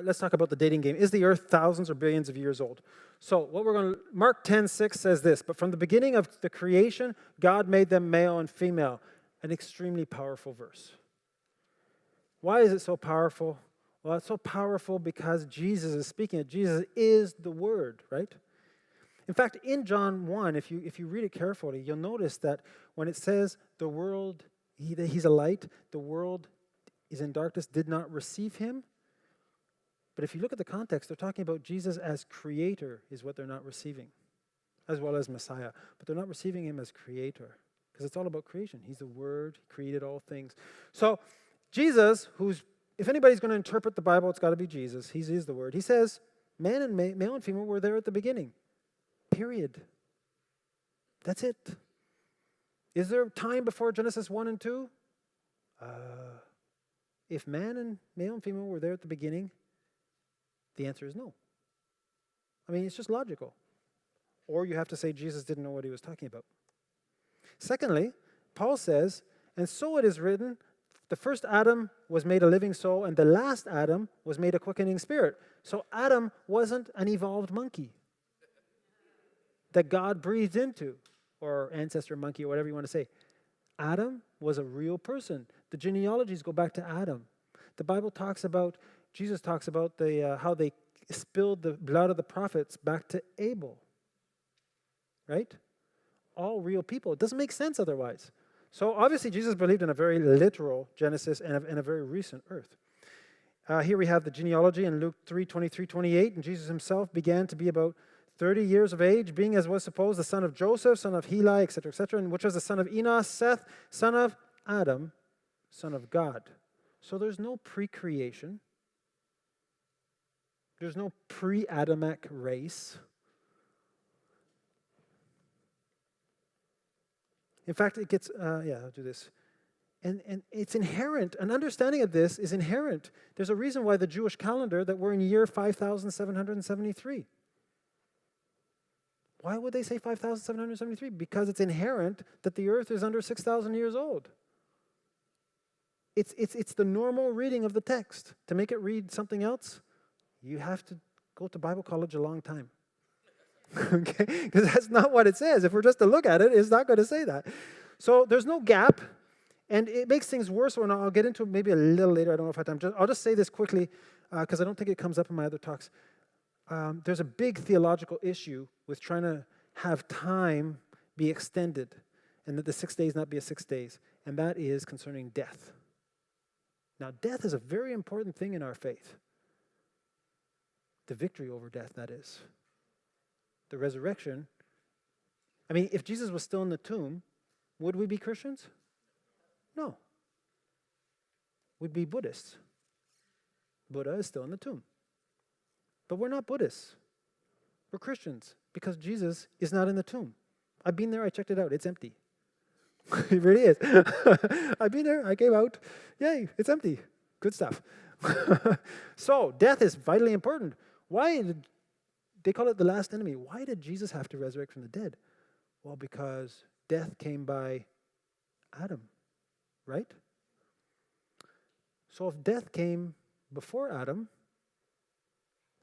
Let's talk about the dating game. Is the earth thousands or billions of years old? So what we're going to, Mark 10:6 says this, but from the beginning of the creation, God made them male and female. An extremely powerful verse. Why is it so powerful? Well, it's so powerful because Jesus is speaking it. Jesus is the Word, right? In fact, in John 1, if you read it carefully, you'll notice that when it says the world, he's a light, the world is in darkness, did not receive him. But if you look at the context, they're talking about Jesus as creator is what they're not receiving, as well as Messiah. But they're not receiving him as creator because it's all about creation. He's the Word. He created all things. So Jesus, if anybody's going to interpret the Bible, it's got to be Jesus. He is the Word. He says, male and female were there at the beginning. Period. That's it. Is there time before Genesis 1 and 2? If male and female were there at the beginning, the answer is no. I mean, it's just logical. Or you have to say Jesus didn't know what he was talking about. Secondly, Paul says, and so it is written, the first Adam was made a living soul, and the last Adam was made a quickening spirit. So Adam wasn't an evolved monkey that God breathed into, or ancestor monkey, or whatever you want to say. Adam was a real person. The genealogies go back to Adam. The Bible talks about, Jesus talks about how they spilled the blood of the prophets back to Abel. Right? All real people. It doesn't make sense otherwise. So obviously Jesus believed in a very literal Genesis and a very recent earth. Here we have the genealogy in Luke 3:23-28, and Jesus himself began to be about 30 years of age, being as was supposed the son of Joseph, son of Heli, etc., and which was the son of Enos, Seth, son of Adam, son of God. So there's no pre-creation. There's no pre-Adamic race. In fact, it gets, I'll do this. And it's inherent. An understanding of this is inherent. There's a reason why the Jewish calendar that we're in year 5,773. Why would they say 5,773? Because it's inherent that the earth is under 6,000 years old. It's the normal reading of the text. To make it read something else, you have to go to Bible college a long time. Okay? Because that's not what it says. If we're just to look at it, it's not going to say that. So there's no gap, and it makes things worse, and I'll get into it maybe a little later. I don't know if I have time. I'll just say this quickly, because I don't think it comes up in my other talks. There's a big theological issue with trying to have time be extended and that the 6 days not be a 6 days, and that is concerning death. Now, death is a very important thing in our faith. The victory over death, that is. The resurrection. I mean, if Jesus was still in the tomb, would we be Christians? No. We'd be Buddhists. Buddha is still in the tomb. But we're not Buddhists. We're Christians because Jesus is not in the tomb. I've been there, I checked it out, it's empty. It really is. I've been there, I came out. Yay, it's empty. Good stuff. So, death is vitally important. Why did they call it the last enemy? Why did Jesus have to resurrect from the dead? Well, because death came by Adam, right? So if death came before Adam,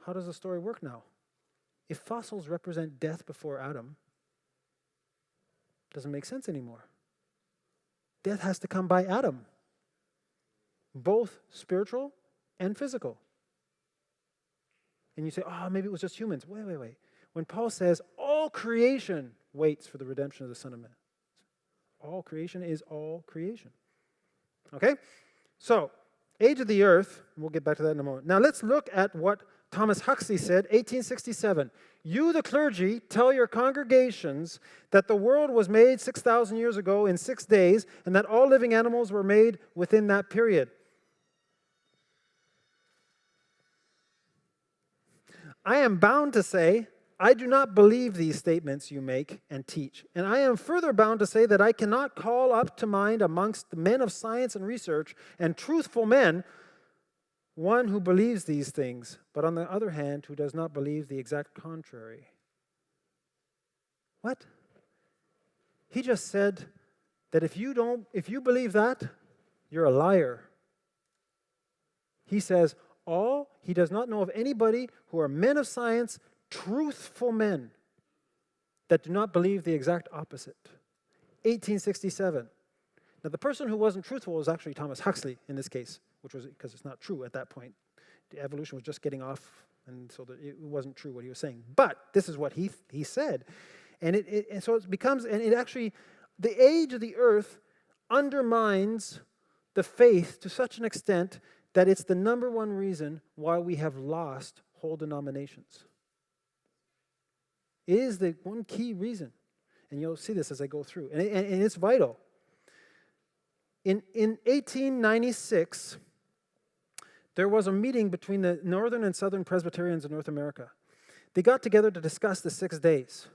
how does the story work now? If fossils represent death before Adam, it doesn't make sense anymore. Death has to come by Adam, both spiritual and physical. And you say, maybe it was just humans. Wait. When Paul says, all creation waits for the redemption of the Son of Man. All creation is all creation. Okay? So, age of the earth, we'll get back to that in a moment. Now let's look at what Thomas Huxley said, 1867. You, the clergy, tell your congregations that the world was made 6,000 years ago in 6 days, and that all living animals were made within that period. I am bound to say, I do not believe these statements you make and teach. And I am further bound to say that I cannot call up to mind amongst the men of science and research and truthful men one who believes these things, but on the other hand, who does not believe the exact contrary. What? He just said that if you believe that, you're a liar. He says, he does not know of anybody who are men of science, truthful men, that do not believe the exact opposite. 1867. Now, the person who wasn't truthful was actually Thomas Huxley in this case, which was because it's not true at that point. The evolution was just getting off, and so that it wasn't true what he was saying. But this is what he said. And so it becomes, and it actually, the age of the earth undermines the faith to such an extent that it's the number one reason why we have lost whole denominations. It is the one key reason. And you'll see this as I go through. And it's vital. In 1896, there was a meeting between the Northern and Southern Presbyterians in North America. They got together to discuss the 6 days.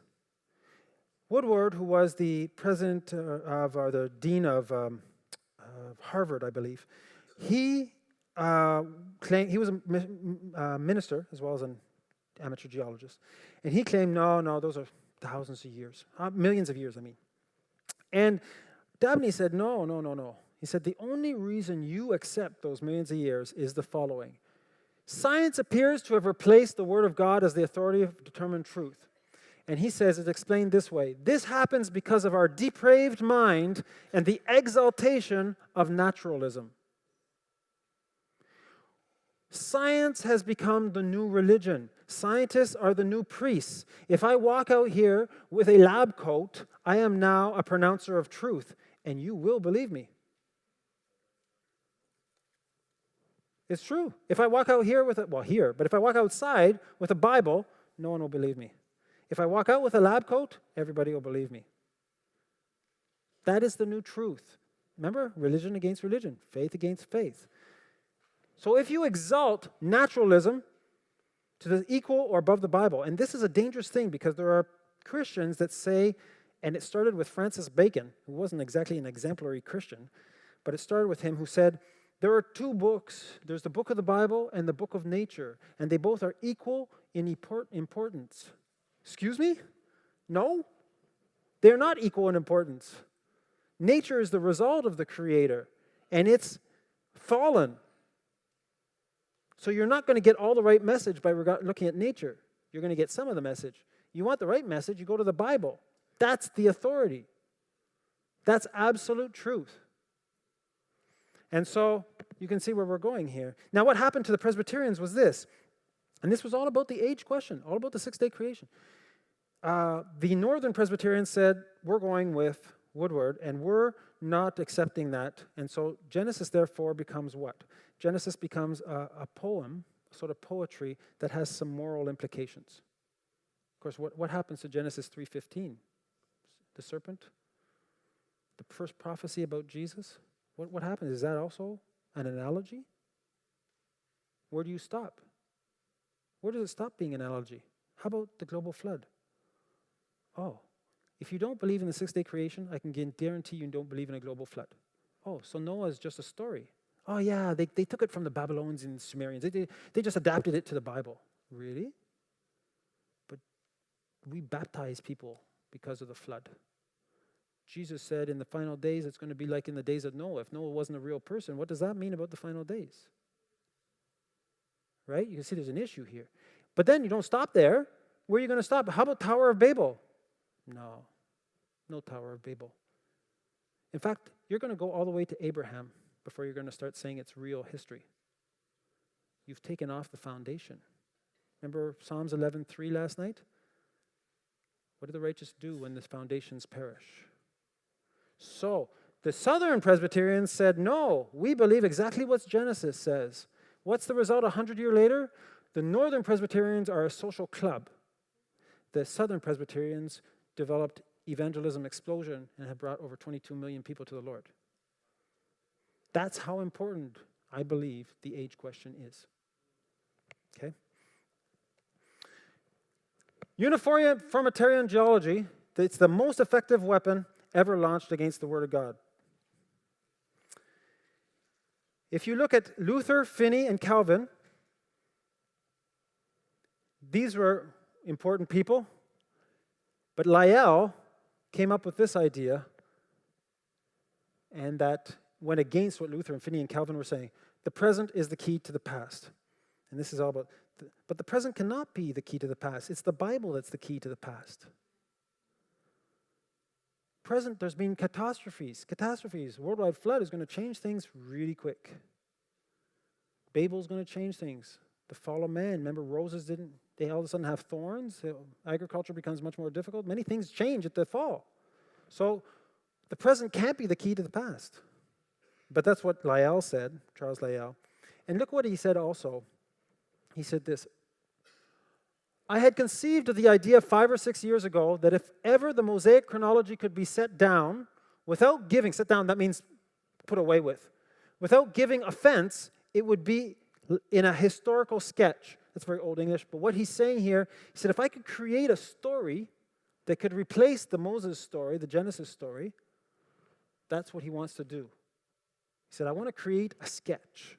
Woodward, who was the president or the dean of Harvard, I believe, he claimed, he was a minister as well as an amateur geologist, and he claimed, no, those are thousands of years, millions of years, I mean. And Dabney said, no. He said, the only reason you accept those millions of years is the following. Science appears to have replaced the Word of God as the authority of determined truth. And he says it's explained this way. This happens because of our depraved mind and the exaltation of naturalism. Science has become the new religion. Scientists are the new priests. If I walk out here with a lab coat, I am now a pronouncer of truth, and you will believe me. It's true. If I walk out here with but if I walk outside with a Bible, no one will believe me. If I walk out with a lab coat, everybody will believe me. That is the new truth. Remember, religion against religion, faith against faith. So if you exalt naturalism to the equal or above the Bible, and this is a dangerous thing because there are Christians that say, and it started with Francis Bacon, who wasn't exactly an exemplary Christian, but it started with him who said, there are 2 books. There's the book of the Bible and the book of nature, and they both are equal in importance. Excuse me? No, they're not equal in importance. Nature is the result of the Creator, and it's fallen. So you're not going to get all the right message by looking at nature. You're going to get some of the message. You want the right message, you go to the Bible. That's the authority. That's absolute truth. And so you can see where we're going here. Now what happened to the Presbyterians was this, and this was all about the age question, all about the 6-day creation. The Northern Presbyterians said, we're going with Woodward, and we're not accepting that. And so Genesis, therefore, becomes what? Genesis becomes a poem, sort of poetry, that has some moral implications. Of course, what happens to Genesis 3:15? The serpent? The first prophecy about Jesus? What happens? Is that also an analogy? Where do you stop? Where does it stop being an analogy? How about the global flood? Oh, if you don't believe in the 6-day creation, I can guarantee you don't believe in a global flood. Oh, so Noah is just a story. Oh yeah, they took it from the Babylonians and Sumerians. They just adapted it to the Bible. Really? But we baptize people because of the flood. Jesus said in the final days it's going to be like in the days of Noah. If Noah wasn't a real person, what does that mean about the final days? Right? You can see there's an issue here. But then you don't stop there. Where are you going to stop? How about Tower of Babel? No Tower of Babel. In fact, you're going to go all the way to Abraham before you're going to start saying it's real history. You've taken off the foundation. Remember Psalms 11:3 last night? What do the righteous do when the foundations perish? So, the Southern Presbyterians said, no, we believe exactly what Genesis says. What's the result 100 years later? The Northern Presbyterians are a social club. The Southern Presbyterians developed evangelism explosion and have brought over 22 million people to the Lord. That's how important, I believe, the age question is. Okay? Uniformitarian geology, it's the most effective weapon ever launched against the Word of God. If you look at Luther, Finney, and Calvin, these were important people, but Lyell came up with this idea, and that went against what Luther and Finney and Calvin were saying. The present is the key to the past. And this is all about, but the present cannot be the key to the past. It's the Bible that's the key to the past. Present, there's been catastrophes. Worldwide flood is going to change things really quick. Babel's going to change things. The fall of man, remember roses they all of a sudden have thorns. Agriculture becomes much more difficult. Many things change at the fall. So the present can't be the key to the past. But that's what Lyell said, Charles Lyell. And look what he said also. He said this: I had conceived of the idea 5 or 6 years ago that if ever the Mosaic chronology could be set down, set down, that means put away with, without giving offense, it would be in a historical sketch. That's very Old English, but what he's saying here, he said, if I could create a story that could replace the Moses story, the Genesis story, that's what he wants to do. He said, I want to create a sketch.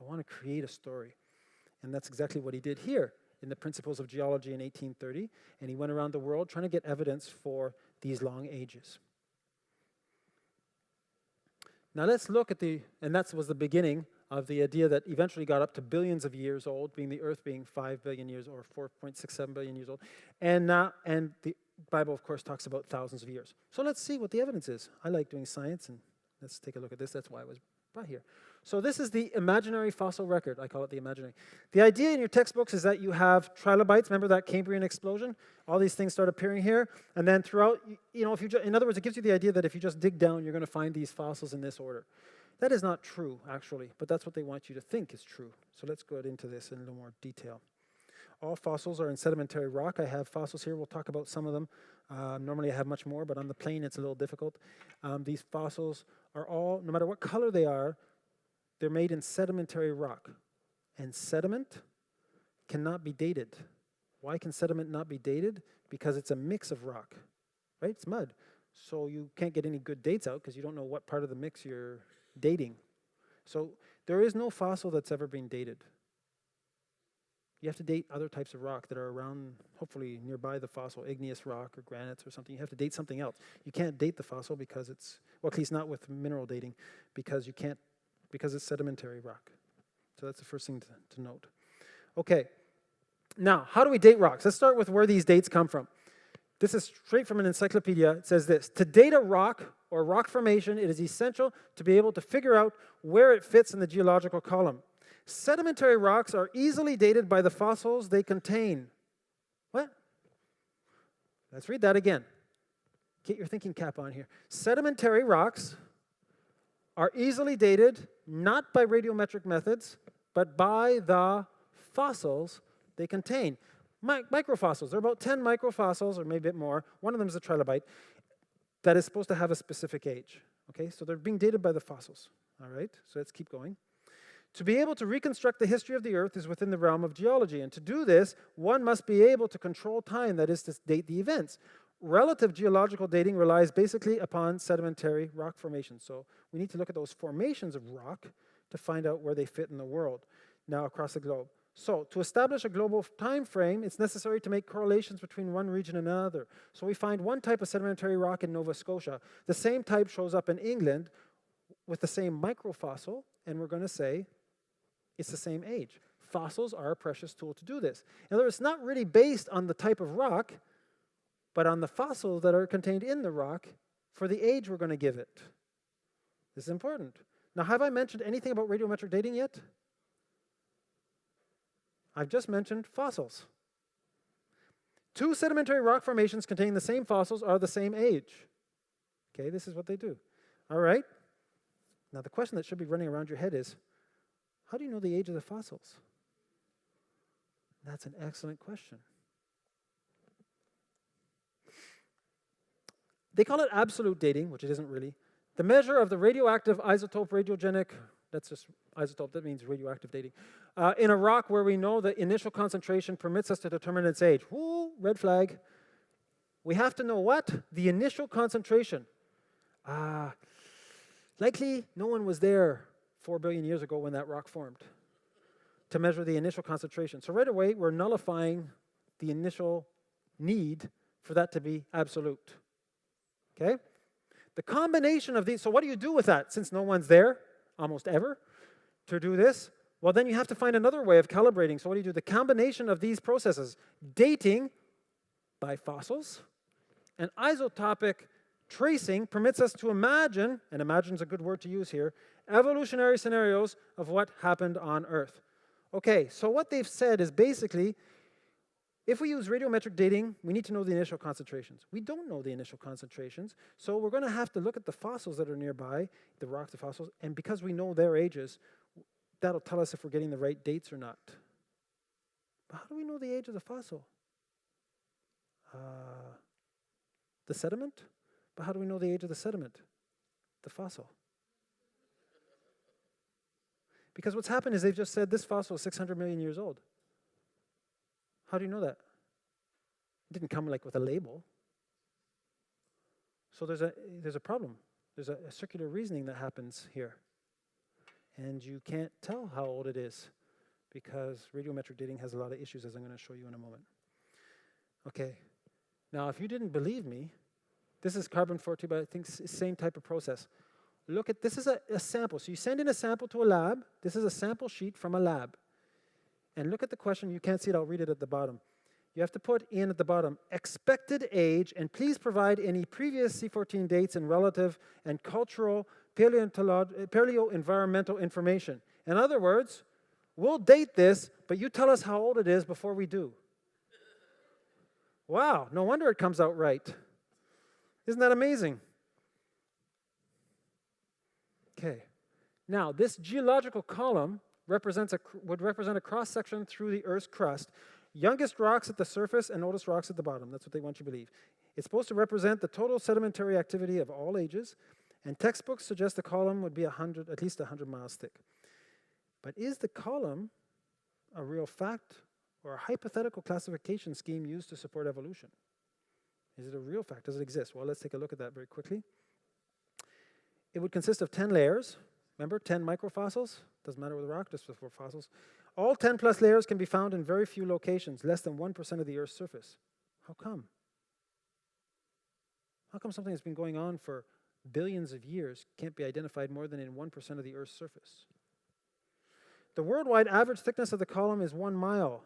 I want to create a story. And that's exactly what he did here in the Principles of Geology in 1830, and he went around the world trying to get evidence for these long ages. Now let's look at and that was the beginning of the idea that eventually got up to billions of years old, being the Earth being 5 billion years or 4.67 billion years old. And the Bible, of course, talks about thousands of years. So let's see what the evidence is. I like doing science, and let's take a look at this. That's why I was brought here. So this is the imaginary fossil record. I call it the imaginary. The idea in your textbooks is that you have trilobites. Remember that Cambrian explosion? All these things start appearing here. And then throughout, in other words, it gives you the idea that if you just dig down, you're going to find these fossils in this order. That is not true, actually, but that's what they want you to think is true. So let's go into this in a little more detail. All fossils are in sedimentary rock. I have fossils here. We'll talk about some of them. Normally I have much more, but on the plane it's a little difficult. These fossils are all, no matter what color they are, they're made in sedimentary rock. And sediment cannot be dated. Why can sediment not be dated? Because it's a mix of rock, right? It's mud. So you can't get any good dates out because you don't know what part of the mix you're dating. So there is no fossil that's ever been dated. You have to date other types of rock that are around, hopefully nearby the fossil, igneous rock or granites or something. You have to date something else. You can't date the fossil because at least not with mineral dating, because it's sedimentary rock. So that's the first thing to note. Okay, now, how do we date rocks? Let's start with where these dates come from. This is straight from an encyclopedia. It says this: to date a rock or rock formation, it is essential to be able to figure out where it fits in the geological column. Sedimentary rocks are easily dated by the fossils they contain. What? Let's read that again. Get your thinking cap on here. Sedimentary rocks are easily dated not by radiometric methods, but by the fossils they contain. Microfossils. There are about 10 microfossils, or maybe a bit more. One of them is a trilobite that is supposed to have a specific age. Okay, so they're being dated by the fossils. All right, so let's keep going. To be able to reconstruct the history of the Earth is within the realm of geology. And to do this, one must be able to control time, that is, to date the events. Relative geological dating relies basically upon sedimentary rock formations. So we need to look at those formations of rock to find out where they fit in the world, now across the globe. So to establish a global time frame, it's necessary to make correlations between one region and another. So we find one type of sedimentary rock in Nova Scotia. The same type shows up in England with the same microfossil, and we're going to say it's the same age. Fossils are a precious tool to do this. In other words, it's not really based on the type of rock, but on the fossils that are contained in the rock for the age we're going to give it. This is important. Now, have I mentioned anything about radiometric dating yet? I've just mentioned fossils. Two sedimentary rock formations containing the same fossils are the same age. Okay, this is what they do. All right. Now, the question that should be running around your head is, how do you know the age of the fossils? That's an excellent question. They call it absolute dating, which it isn't really. The measure of the radioactive isotope radiogenic, that's just isotope, that means radioactive dating, in a rock where we know the initial concentration permits us to determine its age. Woo, red flag. We have to know what? The initial concentration. Likely no one was there 4 billion years ago when that rock formed to measure the initial concentration. So right away, we're nullifying the initial need for that to be absolute. Okay? The combination of these, so what do you do with that since no one's there, almost ever, to do this? Well, then you have to find another way of calibrating. So what do? The combination of these processes, dating by fossils and isotopic tracing, permits us to imagine, and imagine is a good word to use here, evolutionary scenarios of what happened on Earth. Okay, so what they've said is basically, if we use radiometric dating, we need to know the initial concentrations. We don't know the initial concentrations, so we're going to have to look at the fossils that are nearby, the rocks, the fossils, and because we know their ages, that'll tell us if we're getting the right dates or not. But how do we know the age of the fossil? The sediment? But how do we know the age of the sediment? The fossil. Because what's happened is they've just said this fossil is 600 million years old. How do you know that? It didn't come like with a label. So there's a problem. There's a circular reasoning that happens here. And you can't tell how old it is because radiometric dating has a lot of issues, as I'm going to show you in a moment. Okay. Now, if you didn't believe me, this is carbon-14, but I think it's the same type of process. Look at, this is a sample. So you send in a sample to a lab. This is a sample sheet from a lab. And look at the question. You can't see it. I'll read it at the bottom. You have to put in at the bottom, expected age, and please provide any previous C14 dates and relative and cultural paleo-environmental information. In other words, we'll date this, but you tell us how old it is before we do. Wow, no wonder it comes out right. Isn't that amazing? Okay. Now, this geological column would represent a cross-section through the Earth's crust. Youngest rocks at the surface and oldest rocks at the bottom. That's what they want you to believe. It's supposed to represent the total sedimentary activity of all ages, and textbooks suggest the column would be at least 100 miles thick. But is the column a real fact or a hypothetical classification scheme used to support evolution? Is it a real fact? Does it exist? Well, let's take a look at that very quickly. It would consist of 10 layers. Remember, 10 microfossils? Doesn't matter with the rock, just for fossils. All 10 plus layers can be found in very few locations, less than 1% of the Earth's surface. How come? How come something that's been going on for billions of years can't be identified more than in 1% of the Earth's surface? The worldwide average thickness of the column is 1 mile.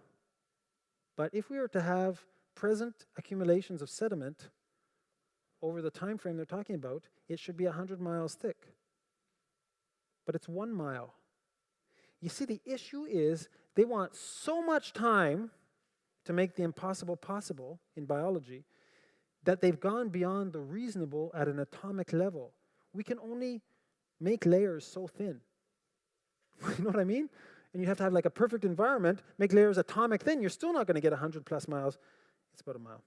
But if we were to have present accumulations of sediment over the time frame they're talking about, it should be 100 miles thick. But it's 1 mile. You see, the issue is they want so much time to make the impossible possible in biology that they've gone beyond the reasonable at an atomic level. We can only make layers so thin. You know what I mean? And you have to have like a perfect environment, make layers atomic thin. You're still not going to get 100 plus miles. It's about a mile.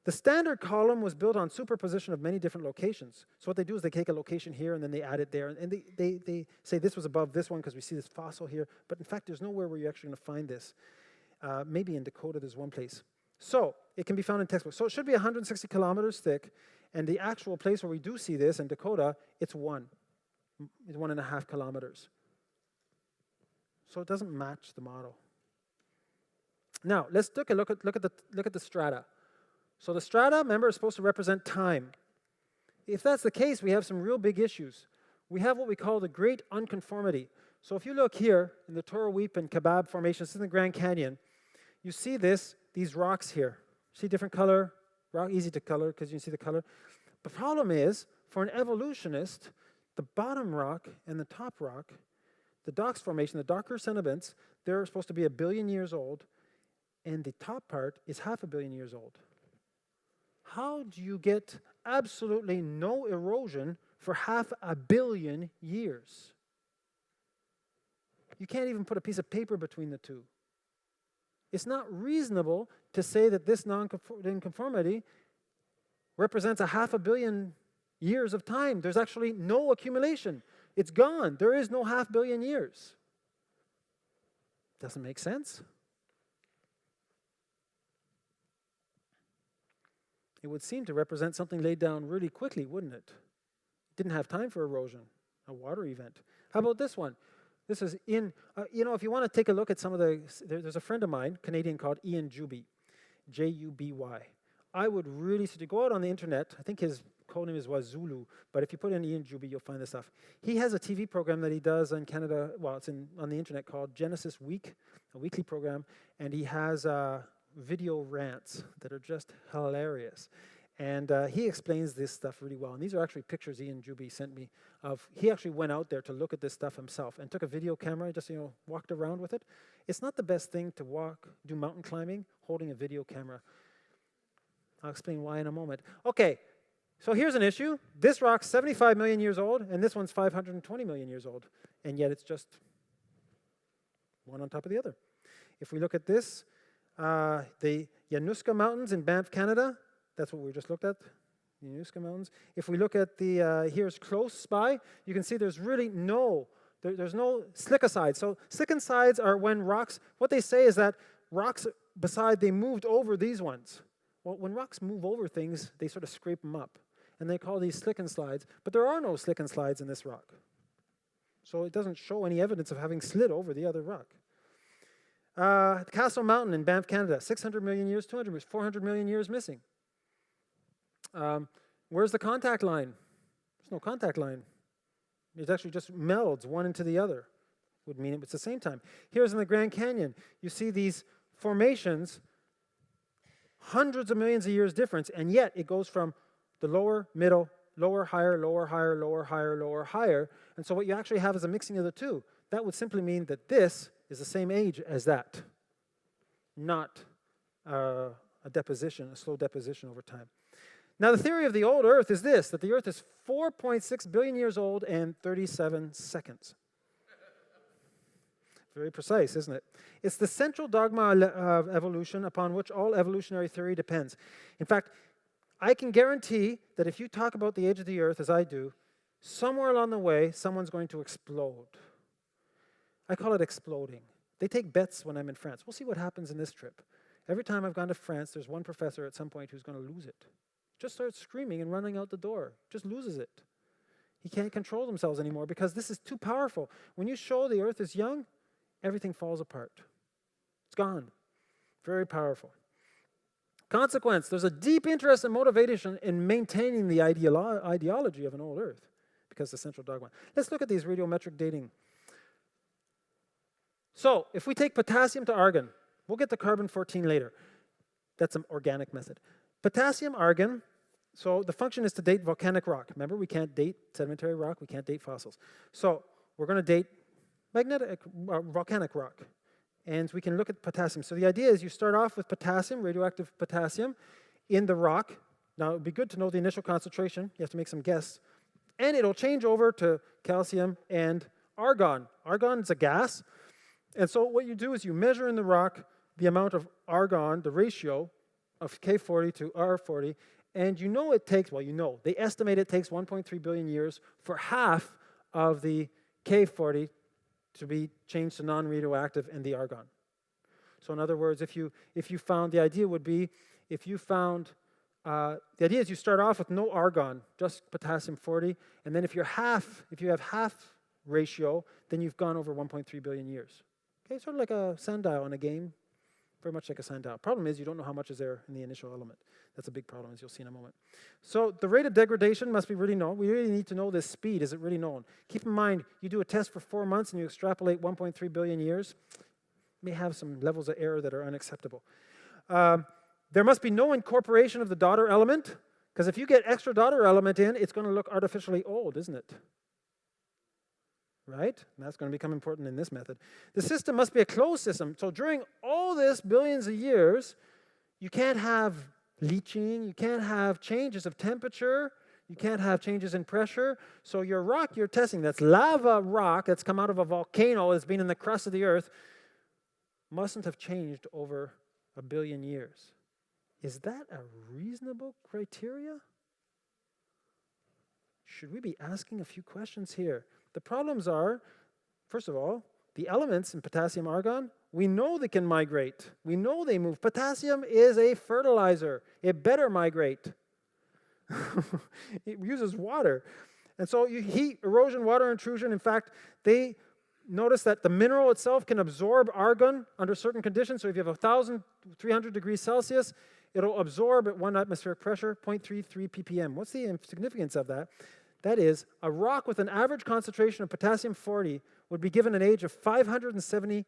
The standard column was built on superposition of many different locations. So what they do is they take a location here and then they add it there. And they say this was above this one because we see this fossil here. But in fact, there's nowhere where you're actually going to find this. Maybe in Dakota there's one place. So it can be found in textbooks. So it should be 160 kilometers thick. And the actual place where we do see this in Dakota, it's 1.5 kilometers. So it doesn't match the model. Now let's take a look at the strata. So the strata, remember, is supposed to represent time. If that's the case, we have some real big issues. We have what we call the Great Unconformity. So if you look here in the Toro Weep and Kebab formations in the Grand Canyon, you see these rocks here. See different color, rock, easy to color because you can see the color. The problem is, for an evolutionist, the bottom rock and the top rock, the Dox formation, the darker sediments, they're supposed to be 1 billion years old, and the top part is 500 million years old. How do you get absolutely no erosion for 500 million years? You can't even put a piece of paper between the two. It's not reasonable to say that this non-conformity represents 500 million years of time. There's actually no accumulation. It's gone. There is no 500 million years. Doesn't make sense. It would seem to represent something laid down really quickly, wouldn't it? It didn't have time for erosion, a water event. How about this one? This is in, if you want to take a look at some of there's a friend of mine, Canadian, called Ian Juby, Juby. I would really suggest, go out on the internet. I think his code name is Wazulu, but if you put in Ian Juby, you'll find this stuff. He has a TV program that he does in Canada, well, it's on the internet, called Genesis Week, a weekly program, and he has video rants that are just hilarious. And he explains this stuff really well. And these are actually pictures Ian Juby sent me of. He actually went out there to look at this stuff himself and took a video camera, just walked around with it. It's not the best thing to do mountain climbing, holding a video camera. I'll explain why in a moment. Okay, so here's an issue. This rock's 75 million years old, and this one's 520 million years old. And yet it's just one on top of the other. If we look at this, the Yanuska Mountains in Banff, Canada, that's what we just looked at, the Yanuska Mountains. If we look at here's close by, you can see there's really there's no slickicides. So slickicides are when rocks, what they say is that rocks they moved over these ones. Well, when rocks move over things, they sort of scrape them up. And they call these slick and slides. But there are no slick and slides in this rock. So it doesn't show any evidence of having slid over the other rock. Castle Mountain in Banff, Canada, 600 million years, 200 years, 400 million years missing. Where's the contact line? There's no contact line. It actually just melds one into the other. Would mean it's the same time. Here's in the Grand Canyon. You see these formations, hundreds of millions of years difference, and yet it goes from the lower, middle, lower, higher, lower, higher, lower, higher, lower, higher. And so what you actually have is a mixing of the two. That would simply mean that this is the same age as that, not a slow deposition over time. Now, the theory of the old Earth is this, that the Earth is 4.6 billion years old and 37 seconds. Very precise, isn't it? It's the central dogma of evolution upon which all evolutionary theory depends. In fact, I can guarantee that if you talk about the age of the Earth, as I do, somewhere along the way, someone's going to explode. I call it exploding. They take bets when I'm in France. We'll see what happens in this trip. Every time I've gone to France, there's one professor at some point who's going to lose it. Just starts screaming and running out the door. Just loses it. He can't control themselves anymore because this is too powerful. When you show the Earth is young, everything falls apart. It's gone. Very powerful. Consequence, there's a deep interest and motivation in maintaining the ideology of an old Earth because the central dogma. Let's look at these radiometric dating. So, if we take potassium to argon, we'll get to carbon-14 later. That's an organic method. Potassium, argon, so the function is to date volcanic rock. Remember, we can't date sedimentary rock, we can't date fossils. So, we're going to date volcanic rock. And we can look at potassium. So the idea is you start off with potassium, radioactive potassium, in the rock. Now, it would be good to know the initial concentration. You have to make some guess. And it'll change over to calcium and argon. Argon is a gas. And so what you do is you measure in the rock the amount of argon, the ratio of K40 to R40, and they estimate it takes 1.3 billion years for half of the K40 to be changed to non-radioactive and the argon. So in other words, the idea is you start off with no argon, just potassium 40, and then if you have half ratio, then you've gone over 1.3 billion years. Okay, sort of like a sundial in a game, very much like a sundial. Problem is you don't know how much is there in the initial element. That's a big problem, as you'll see in a moment. So the rate of degradation must be really known. We really need to know this speed. Is it really known? Keep in mind, you do a test for 4 months and you extrapolate 1.3 billion years. May have some levels of error that are unacceptable. There must be no incorporation of the daughter element, because if you get extra daughter element in, it's going to look artificially old, isn't it? Right? And that's going to become important in this method. The system must be a closed system. So during all this billions of years, you can't have leaching, you can't have changes of temperature, you can't have changes in pressure. So your rock you're testing, that's lava rock that's come out of a volcano, that's been in the crust of the earth, mustn't have changed over 1 billion years. Is that a reasonable criteria? Should we be asking a few questions here? The problems are, first of all, the elements in potassium, argon, we know they can migrate. We know they move. Potassium is a fertilizer. It better migrate. It uses water. And so heat, erosion, water intrusion, in fact, they notice that the mineral itself can absorb argon under certain conditions. So if you have 1,300 degrees Celsius, It'll absorb at 1 atmospheric pressure, 0.33 ppm. What's the significance of that? That is, a rock with an average concentration of potassium-40 would be given an age of 570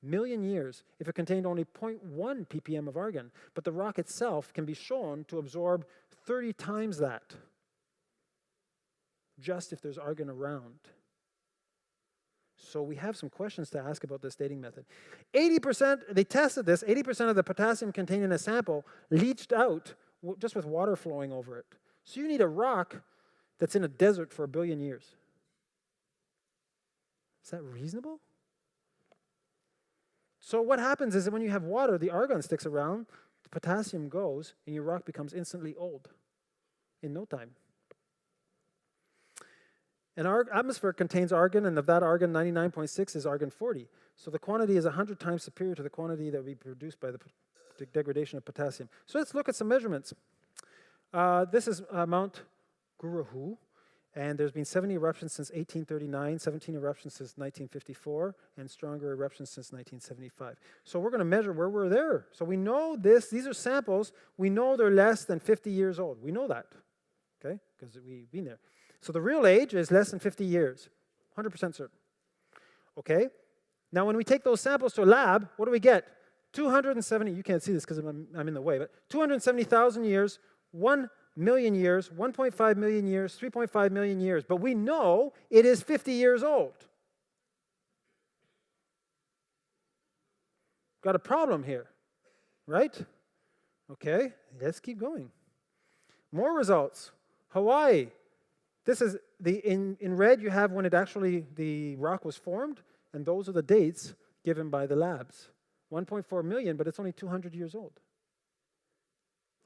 million years if it contained only 0.1 ppm of argon. But the rock itself can be shown to absorb 30 times that, just if there's argon around. So we have some questions to ask about this dating method. 80%, they tested this, 80% of the potassium contained in a sample leached out just with water flowing over it. So you need a rock that's in a desert for 1 billion years. Is that reasonable? So what happens is that when you have water, the argon sticks around, the potassium goes, and your rock becomes instantly old in no time. And our atmosphere contains argon, and of that argon, 99.6 is argon-40. So the quantity is 100 times superior to the quantity that would be produced by the degradation of potassium. So let's look at some measurements. This is Mount Gurahu, and there's been 70 eruptions since 1839, 17 eruptions since 1954, and stronger eruptions since 1975. So we're going to measure where we're there. So we know this. These are samples. We know they're less than 50 years old. We know that, okay, because we've been there. So the real age is less than 50 years, 100% certain. Okay? Now when we take those samples to a lab, what do we get? 270, you can't see this because I'm in the way, but 270,000 years, 1 million years, 1.5 million years, 3.5 million years. But we know it is 50 years old. Got a problem here, right? Okay, let's keep going. More results. Hawaii. This is in red you have when the rock was formed, and those are the dates given by the labs. 1.4 million, but it's only 200 years old.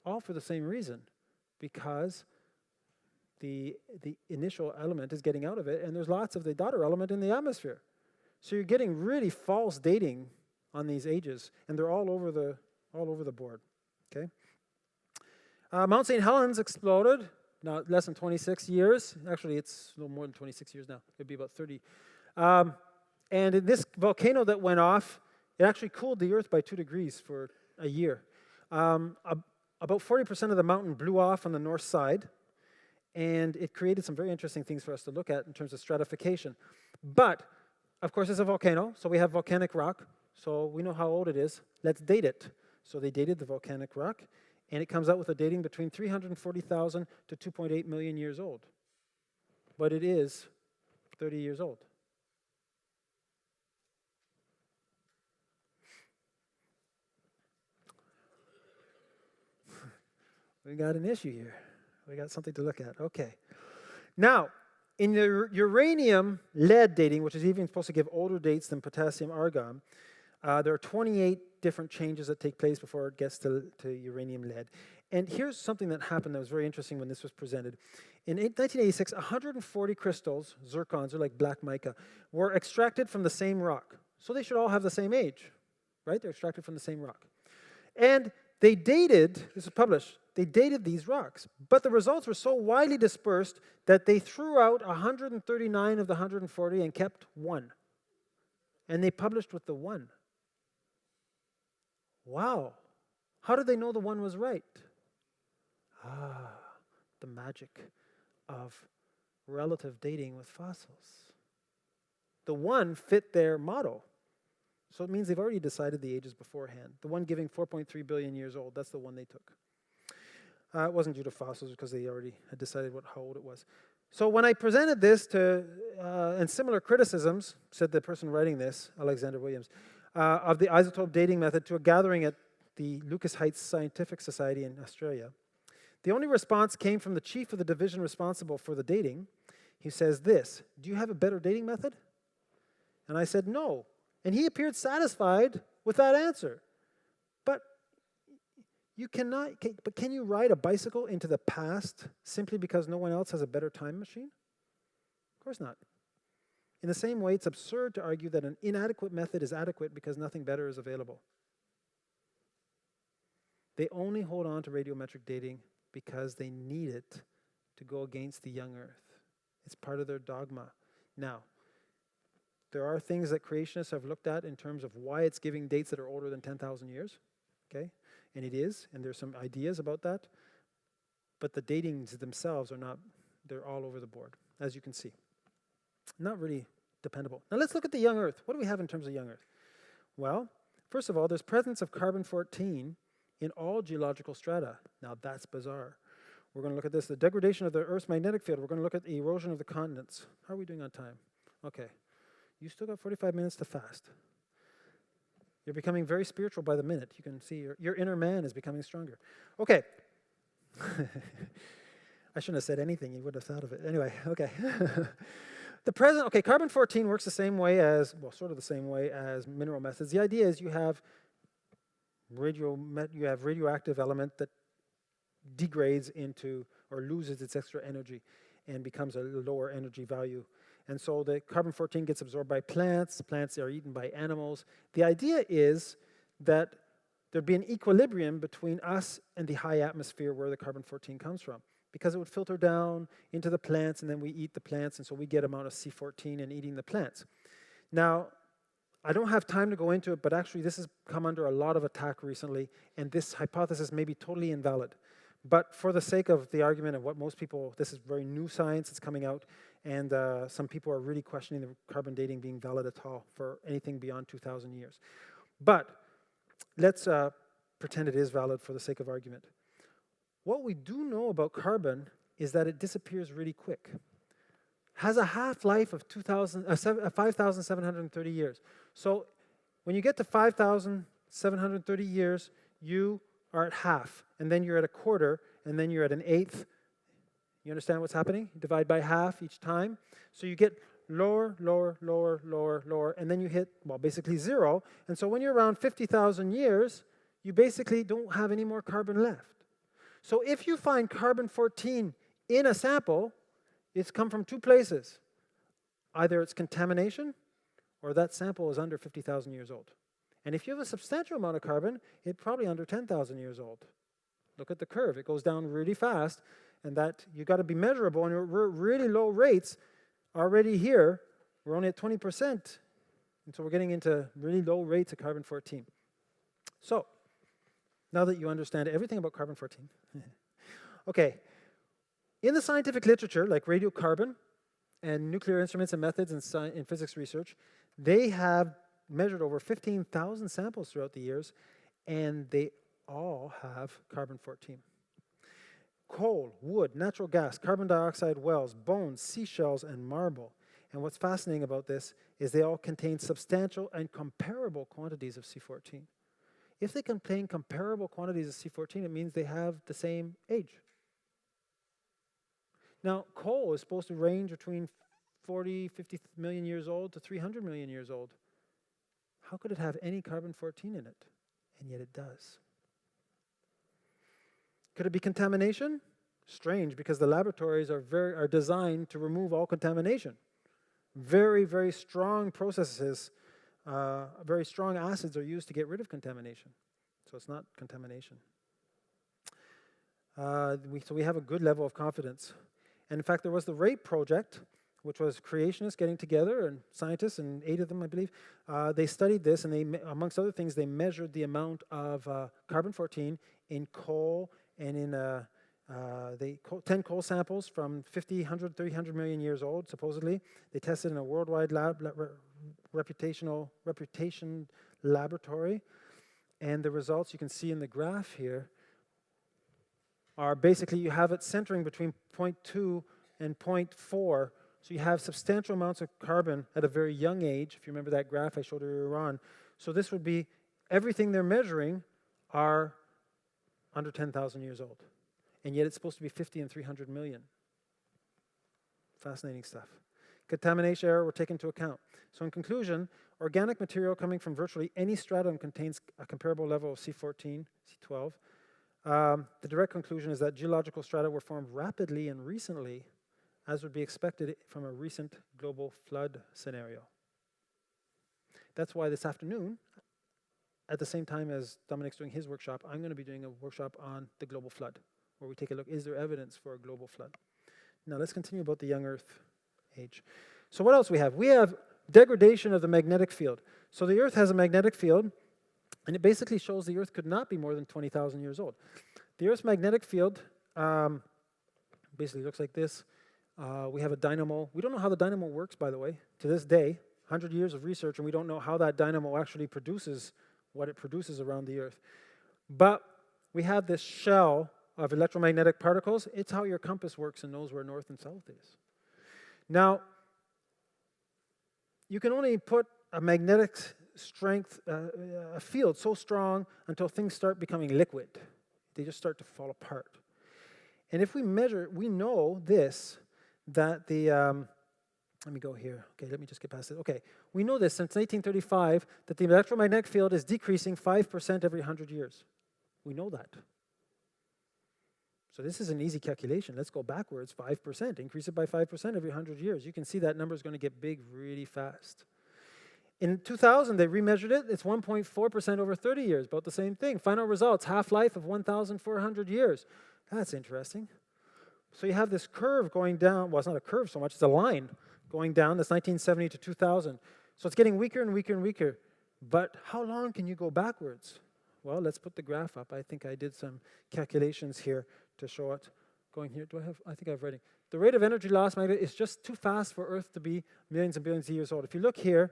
All for the same reason, because the initial element is getting out of it, and there's lots of the daughter element in the atmosphere. So you're getting really false dating on these ages, and they're all over the board. Okay. Mount St. Helens exploded. Now, less than 26 years. Actually, it's a little more than 26 years now. It'd be about 30. And in this volcano that went off, it actually cooled the earth by 2 degrees for a year. About 40% of the mountain blew off on the north side, and it created some very interesting things for us to look at in terms of stratification. But, of course, it's a volcano, so we have volcanic rock, so we know how old it is. Let's date it. So they dated the volcanic rock, and it comes out with a dating between 340,000 to 2.8 million years old. But it is 30 years old. We got an issue here. We got something to look at. Okay. Now, in the uranium lead dating, which is even supposed to give older dates than potassium argon, there are 28 different changes that take place before it gets to uranium lead. And here's something that happened that was very interesting when this was presented. In 1986, 140 crystals, zircons, are like black mica, were extracted from the same rock. So they should all have the same age, right? They're extracted from the same rock. And they dated, this was published, they dated these rocks. But the results were so widely dispersed that they threw out 139 of the 140 and kept one. And they published with the one. Wow. How did they know the one was right? The magic of relative dating with fossils. The one fit their model. So it means they've already decided the ages beforehand. The one giving 4.3 billion years old, that's the one they took. It wasn't due to fossils because they already had decided how old it was. So when I presented this and similar criticisms, said the person writing this, Alexander Williams, of the isotope dating method to a gathering at the Lucas Heights Scientific Society in Australia, the only response came from the chief of the division responsible for the dating. He says this, "Do you have a better dating method?" And I said, "No." And he appeared satisfied with that answer. But can you ride a bicycle into the past simply because no one else has a better time machine? Of course not. In the same way, it's absurd to argue that an inadequate method is adequate because nothing better is available. They only hold on to radiometric dating because they need it to go against the young Earth. It's part of their dogma. Now, there are things that creationists have looked at in terms of why it's giving dates that are older than 10,000 years. Okay? and it is, and there's some ideas about that, but the datings themselves are not, they're all over the board, as you can see. Not really dependable. Now let's look at the young Earth. What do we have in terms of young Earth? Well, first of all, there's presence of carbon-14 in all geological strata. Now that's bizarre. We're going to look at this, the degradation of the Earth's magnetic field. We're going to look at the erosion of the continents. How are we doing on time? Okay. You still got 45 minutes to fast. You're becoming very spiritual by the minute. You can see your inner man is becoming stronger. Okay. I shouldn't have said anything. You would have thought of it. Anyway, okay. Carbon-14 works the same way as, well, sort of the same way as mineral methods. The idea is you have radioactive element that degrades into or loses its extra energy and becomes a lower energy value. And so the carbon-14 gets absorbed by plants. Plants are eaten by animals. The idea is that there'd be an equilibrium between us and the high atmosphere where the carbon-14 comes from, because it would filter down into the plants, and then we eat the plants, and so we get amount of C14 in eating the plants. Now, I don't have time to go into it, but actually this has come under a lot of attack recently, and this hypothesis may be totally invalid. But for the sake of the argument of what most people, this is very new science, it's coming out, and some people are really questioning the carbon dating being valid at all for anything beyond 2,000 years. But let's pretend it is valid for the sake of argument. What we do know about carbon is that it disappears really quick. Has a half-life of 5,730 years. So when you get to 5,730 years, you are at half, and then you're at a quarter, and then you're at an eighth. You understand what's happening? Divide by half each time. So you get lower, lower, lower, lower, lower, and then you hit, well, basically zero. And so when you're around 50,000 years, you basically don't have any more carbon left. So if you find carbon-14 in a sample, it's come from two places. Either it's contamination, or that sample is under 50,000 years old. And if you have a substantial amount of carbon, it's probably under 10,000 years old. Look at the curve. It goes down really fast, and that you've got to be measurable, and we're really low rates already here. We're only at 20%, and so we're getting into really low rates of carbon-14. So, now that you understand everything about carbon-14, okay, in the scientific literature, like radiocarbon and nuclear instruments and methods in physics research, they have measured over 15,000 samples throughout the years, and they all have carbon-14. Coal, wood, natural gas, carbon dioxide wells, bones, seashells, and marble. And what's fascinating about this is they all contain substantial and comparable quantities of C14. If they contain comparable quantities of C14, it means they have the same age. Now, coal is supposed to range between 40, 50 million years old to 300 million years old. How could it have any carbon-14 in it? And yet it does. Could it be contamination? Strange, because the laboratories are designed to remove all contamination. Very, very strong processes, very strong acids are used to get rid of contamination. So it's not contamination. So we have a good level of confidence. And in fact, there was the RAPE project, which was creationists getting together, and scientists, and 8 of them, I believe. They studied this, and they, amongst other things, they measured the amount of carbon-14 in coal and in 10 coal samples from 50, 100, 300 million years old, supposedly. They tested in a worldwide reputation laboratory. And the results you can see in the graph here are basically you have it centering between 0.2 and 0.4. So you have substantial amounts of carbon at a very young age, if you remember that graph I showed earlier on. So this would be, everything they're measuring are under 10,000 years old. And yet it's supposed to be 50 and 300 million. Fascinating stuff. Contamination error were taken into account. So in conclusion, organic material coming from virtually any stratum contains a comparable level of C14, C12. The direct conclusion is that geological strata were formed rapidly and recently, as would be expected from a recent global flood scenario. That's why this afternoon, at the same time as Dominic's doing his workshop, I'm going to be doing a workshop on the global flood, where we take a look, is there evidence for a global flood? Now let's continue about the young Earth age. So what else we have? We have degradation of the magnetic field. So the Earth has a magnetic field And it basically shows the Earth could not be more than 20,000 years old. The Earth's magnetic field basically looks like this. We have a dynamo. We don't know how the dynamo works, by the way, to this day. 100 years of research, and we don't know how that dynamo actually produces what it produces around the Earth. But we have this shell of electromagnetic particles. It's how your compass works and knows where north and south is. Now, you can only put a magnetic strength, a field so strong until things start becoming liquid. They just start to fall apart. And if we measure, we know this, that the, let me go here. Okay, let me just get past it. Okay, we know this since 1935, that the electromagnetic field is decreasing 5% every 100 years. We know that. So this is an easy calculation. Let's go backwards, 5%. Increase it by 5% every 100 years. You can see that number is going to get big really fast. In 2000, they remeasured it. It's 1.4% over 30 years, about the same thing. Final results, half-life of 1,400 years. That's interesting. So you have this curve going down. Well, it's not a curve so much. It's a line going down. That's 1970 to 2000. So it's getting weaker and weaker and weaker. But how long can you go backwards? Well, let's put the graph up. I think I did some calculations here to show it. Going here, I think I have writing. The rate of energy loss is just too fast for Earth to be millions and billions of years old. If you look here,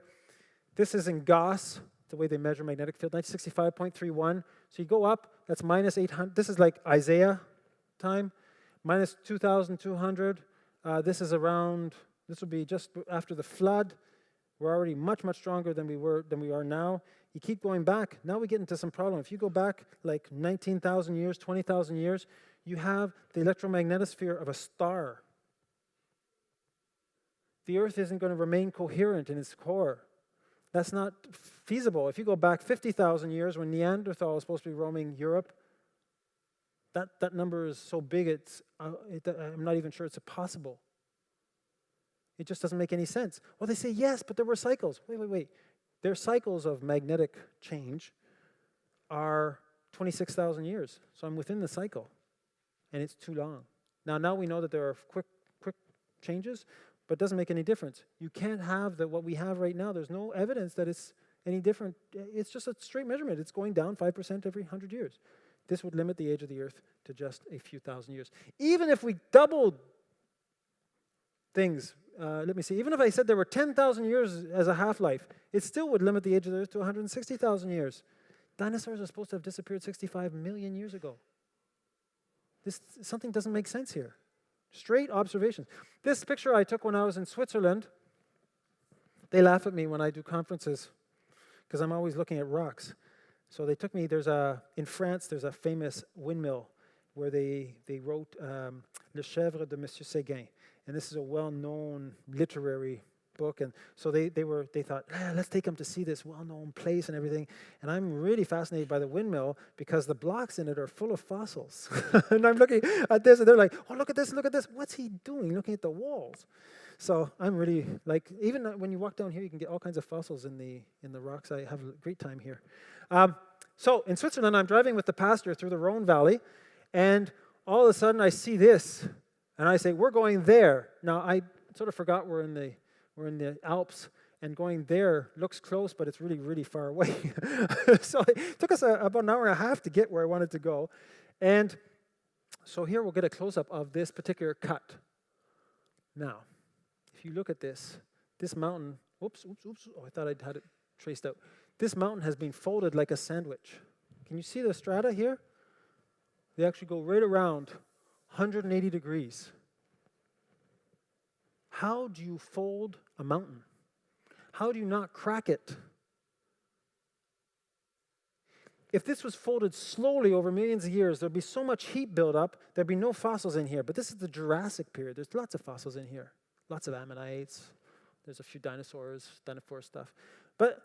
this is in Gauss, the way they measure magnetic field, 965.31. So you go up, that's minus 800. This is like Isaiah time, minus 2,200. This is around, this will be just after the flood. We're already much, much stronger than we are now. You keep going back, now we get into some problem. If you go back like 19,000 years, 20,000 years, you have the electromagnetosphere of a star. The Earth isn't going to remain coherent in its core. That's not feasible. If you go back 50,000 years when Neanderthal was supposed to be roaming Europe, that number is so big, I'm not even sure it's possible. It just doesn't make any sense. Well, they say, yes, but there were cycles. Wait. Their cycles of magnetic change are 26,000 years. So I'm within the cycle, and it's too long. Now we know that there are quick changes, but it doesn't make any difference. You can't have what we have right now. There's no evidence that it's any different. It's just a straight measurement. It's going down 5% every 100 years. This would limit the age of the Earth to just a few thousand years. Even if we doubled things, let me see, even if I said there were 10,000 years as a half-life, it still would limit the age of the Earth to 160,000 years. Dinosaurs are supposed to have disappeared 65 million years ago. Something doesn't make sense here. Straight observations. This picture I took when I was in Switzerland, they laugh at me when I do conferences because I'm always looking at rocks. So they took me, in France, there's a famous windmill where they wrote Le Chèvre de Monsieur Séguin. And this is a well-known literary book. And so they thought, let's take them to see this well-known place and everything. And I'm really fascinated by the windmill because the blocks in it are full of fossils. And I'm looking at this, and they're like, oh, look at this. What's he doing looking at the walls? So I'm really, like, even when you walk down here, you can get all kinds of fossils in the rocks. I have a great time here. So in Switzerland, I'm driving with the pastor through the Rhone Valley, and all of a sudden I see this. And I say, we're going there. Now, I sort of forgot we're in the Alps, and going there looks close, but it's really, really far away. So it took us about an hour and a half to get where I wanted to go. And so here we'll get a close-up of this particular cut. Now, if you look at this mountain, oops. Oh, I thought I'd had it traced out. This mountain has been folded like a sandwich. Can you see the strata here? They actually go right around 180 degrees. How do you fold a mountain? How do you not crack it? If this was folded slowly over millions of years, there'd be so much heat buildup, there'd be no fossils in here. But this is the Jurassic period. There's lots of fossils in here. Lots of ammonites. There's a few dinosaur stuff. But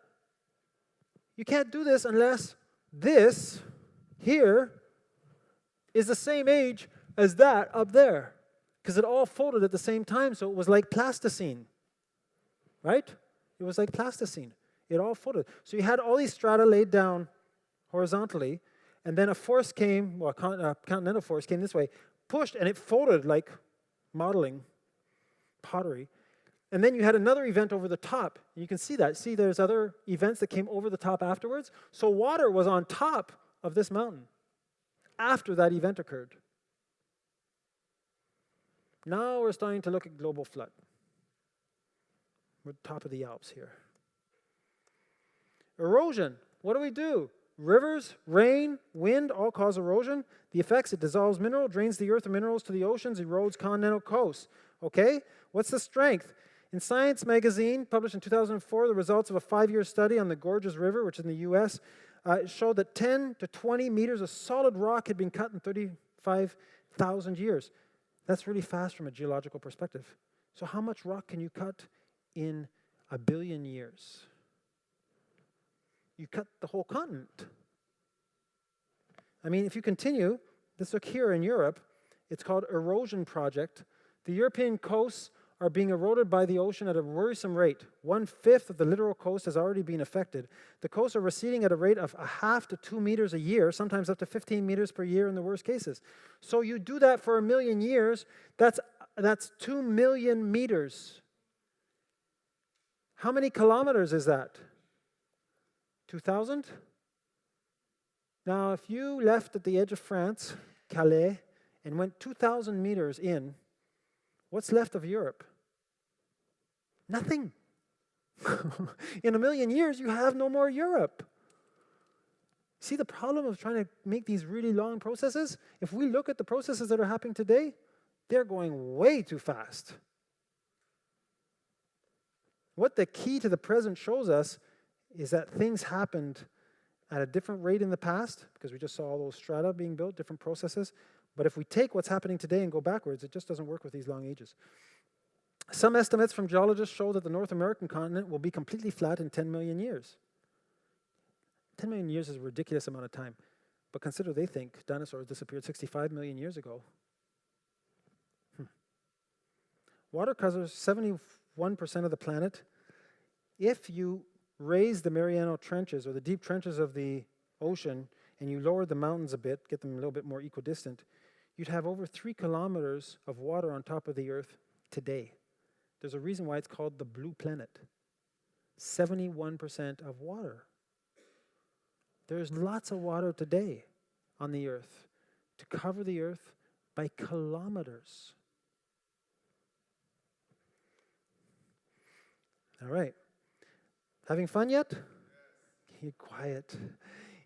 you can't do this unless this here is the same age as that up there, because it all folded at the same time, so it was like plasticine, right? It was like plasticine. It all folded. So you had all these strata laid down horizontally, and then a force came, well, a continental force came this way, pushed, and it folded like modeling pottery. And then you had another event over the top. You can see that. See, there's other events that came over the top afterwards. So water was on top of this mountain after that event occurred. Now we're starting to look at global flood. We're at the top of the Alps here. Erosion. What do? Rivers, rain, wind all cause erosion. The effects, it dissolves mineral, drains the earth and minerals to the oceans, erodes continental coasts. Okay? What's the strength? In Science magazine, published in 2004, the results of a 5-year study on the Gorges River, which is in the U.S., showed that 10 to 20 meters of solid rock had been cut in 35,000 years. That's really fast from a geological perspective. So how much rock can you cut in 1 billion years? You cut the whole continent. I mean, if you continue, let's look here in Europe. It's called erosion project. The European coasts are being eroded by the ocean at a worrisome rate. 1/5 of the littoral coast has already been affected. The coasts are receding at a rate of 1/2 to 2 meters a year, sometimes up to 15 meters per year in the worst cases. So you do that for 1 million years, that's 2 million meters. How many kilometers is that? 2,000? Now, if you left at the edge of France, Calais, and went 2,000 meters in, what's left of Europe? Nothing. In 1 million years, you have no more Europe. See the problem of trying to make these really long processes? If we look at the processes that are happening today, they're going way too fast. What the key to the present shows us is that things happened at a different rate in the past, because we just saw all those strata being built, different processes. But if we take what's happening today and go backwards, it just doesn't work with these long ages. Some estimates from geologists show that the North American continent will be completely flat in 10 million years. 10 million years is a ridiculous amount of time. But consider they think dinosaurs disappeared 65 million years ago. Water covers 71% of the planet. If you raise the Mariana Trenches, or the deep trenches of the ocean, and you lower the mountains a bit, get them a little bit more equidistant, you'd have over 3 kilometers of water on top of the earth today. There's a reason why it's called the blue planet. 71% of water. There's lots of water today on the earth to cover the earth by kilometers. All right. Having fun yet? Keep quiet.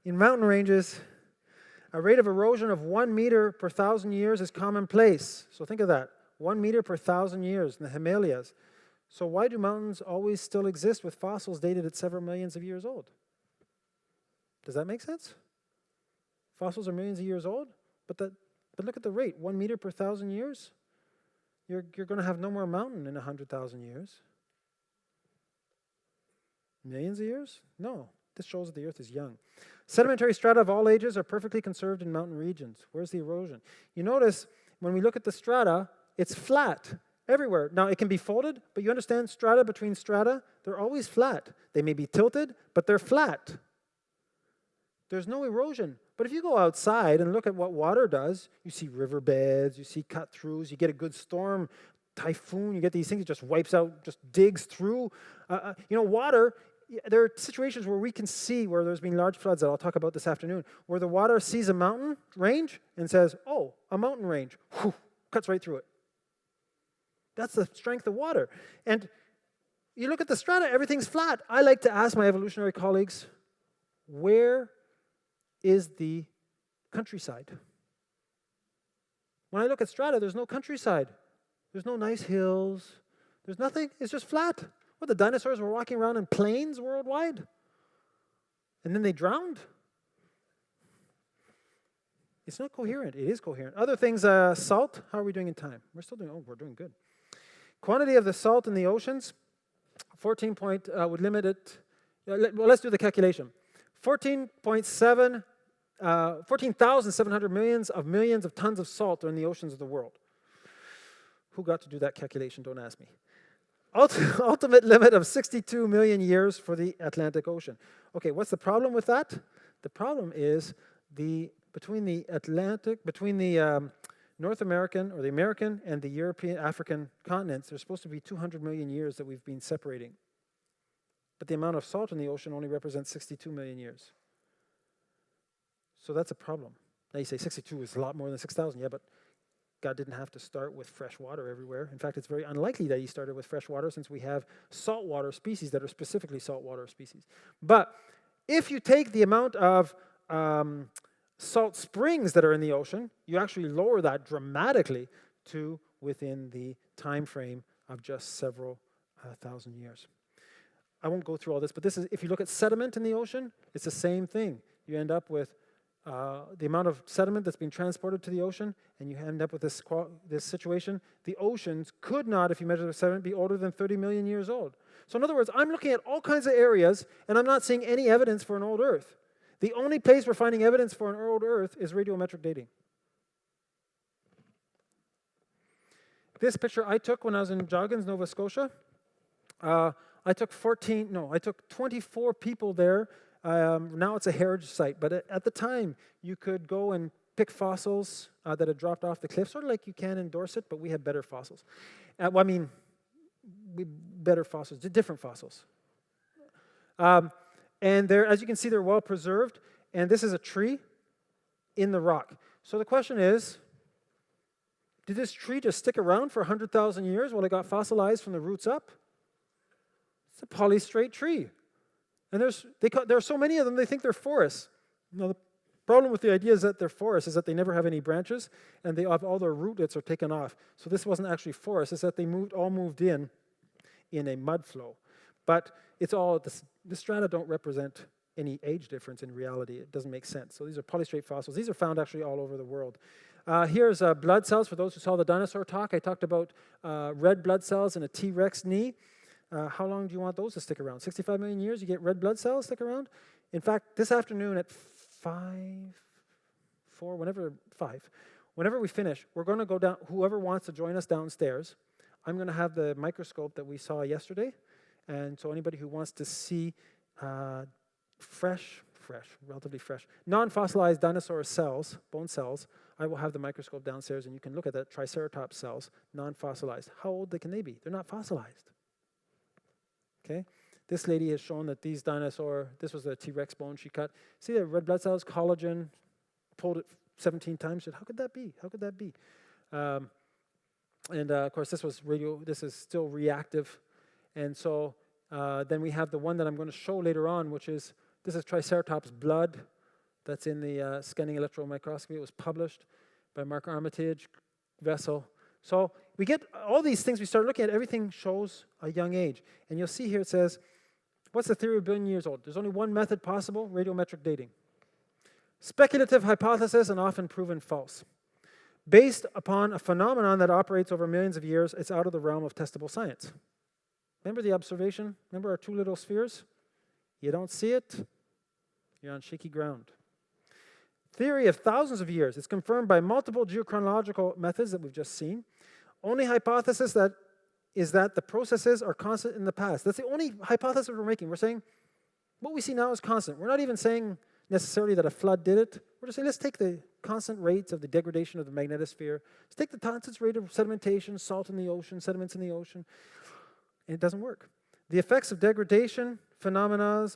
In mountain ranges, a rate of erosion of 1 meter per 1,000 years is commonplace. So think of that. 1 meter per 1,000 years in the Himalayas. So why do mountains always still exist with fossils dated at several millions of years old? Does that make sense? Fossils are millions of years old, but look at the rate. 1 meter per 1,000 years. You're going to have no more mountain in 100,000 years. Millions of years? No. This shows that the earth is young. Sedimentary strata of all ages are perfectly conserved in mountain regions. Where's the erosion? You notice when we look at the strata, it's flat everywhere. Now, it can be folded, but you understand strata between strata, they're always flat. They may be tilted, but they're flat. There's no erosion. But if you go outside and look at what water does, you see riverbeds, you see cut-throughs, you get a good storm, typhoon, you get these things, it just wipes out, just digs through. Water, there are situations where we can see where there's been large floods that I'll talk about this afternoon, where the water sees a mountain range and says, oh, a mountain range, whew, cuts right through it. That's the strength of water. And you look at the strata, everything's flat. I like to ask my evolutionary colleagues, where is the countryside? When I look at strata, there's no countryside. There's no nice hills. There's nothing. It's just flat. What, the dinosaurs were walking around in plains worldwide? And then they drowned? It's not coherent. It is coherent. Other things, salt. How are we doing in time? We're doing good. Quantity of the salt in the oceans, would limit it. Let's do the calculation. 14,700 millions of tons of salt are in the oceans of the world. Who got to do that calculation? Don't ask me. Ultimate limit of 62 million years for the Atlantic Ocean. Okay, what's the problem with that? The problem is between the North American, or the American and the European, African continents, there's supposed to be 200 million years that we've been separating. But the amount of salt in the ocean only represents 62 million years. So that's a problem. Now you say 62 is a lot more than 6,000. Yeah, but God didn't have to start with fresh water everywhere. In fact, it's very unlikely that he started with fresh water since we have saltwater species that are specifically saltwater species. But if you take the amount of salt springs that are in the ocean, you actually lower that dramatically to within the time frame of just several thousand years. I won't go through all this, but this is, if you look at sediment in the ocean, it's the same thing. You end up with the amount of sediment that's being transported to the ocean, and you end up with this situation. The oceans could not, if you measure the sediment, be older than 30 million years old. So in other words, I'm looking at all kinds of areas, and I'm not seeing any evidence for an old Earth. The only place we're finding evidence for an old Earth is radiometric dating. This picture I took when I was in Joggins, Nova Scotia. I took 24 people there. Now it's a heritage site, but at the time, you could go and pick fossils that had dropped off the cliff, sort of like you can in Dorset, but we have better fossils. Better fossils, different fossils. And as you can see, they're well preserved, and this is a tree in the rock. So the question is, did this tree just stick around for 100,000 years while it got fossilized from the roots up? It's a polystrate tree. And there are so many of them, they think they're forests. Now, the problem with the idea is that they're forests is that they never have any branches, and all their rootlets are taken off. So this wasn't actually forest, it's that they all moved in a mud flow. But it's all, the strata don't represent any age difference in reality. It doesn't make sense. So these are polystrate fossils. These are found actually all over the world. Here's blood cells. For those who saw the dinosaur talk, I talked about red blood cells in a T-Rex knee. How long do you want those to stick around? 65 million years, you get red blood cells stick around? In fact, this afternoon at 5, whenever we finish, we're going to go down, whoever wants to join us downstairs, I'm going to have the microscope that we saw yesterday. And so anybody who wants to see relatively fresh, non-fossilized dinosaur cells, bone cells, I will have the microscope downstairs and you can look at the Triceratops cells, non-fossilized. How old can they be? They're not fossilized. Okay? This lady has shown that these this was a T-Rex bone she cut. See the red blood cells, collagen, pulled it 17 times. She said, how could that be? How could that be? Of course, this is still reactive. And so then we have the one that I'm going to show later on, this is Triceratops blood that's in the scanning electron microscopy. It was published by Mark Armitage, vessel. So we get all these things, we start looking at, everything shows a young age. And you'll see here it says, what's the theory of a billion years old? There's only one method possible, radiometric dating. Speculative hypothesis and often proven false. Based upon a phenomenon that operates over millions of years, it's out of the realm of testable science. Remember the observation? Remember our two little spheres? You don't see it, you're on shaky ground. Theory of thousands of years. It's confirmed by multiple geochronological methods that we've just seen. Only hypothesis is that the processes are constant in the past. That's the only hypothesis we're making. We're saying what we see now is constant. We're not even saying necessarily that a flood did it. We're just saying let's take the constant rates of the degradation of the magnetosphere. Let's take the constant rate of sedimentation, salt in the ocean, sediments in the ocean. And it doesn't work. The effects of degradation phenomena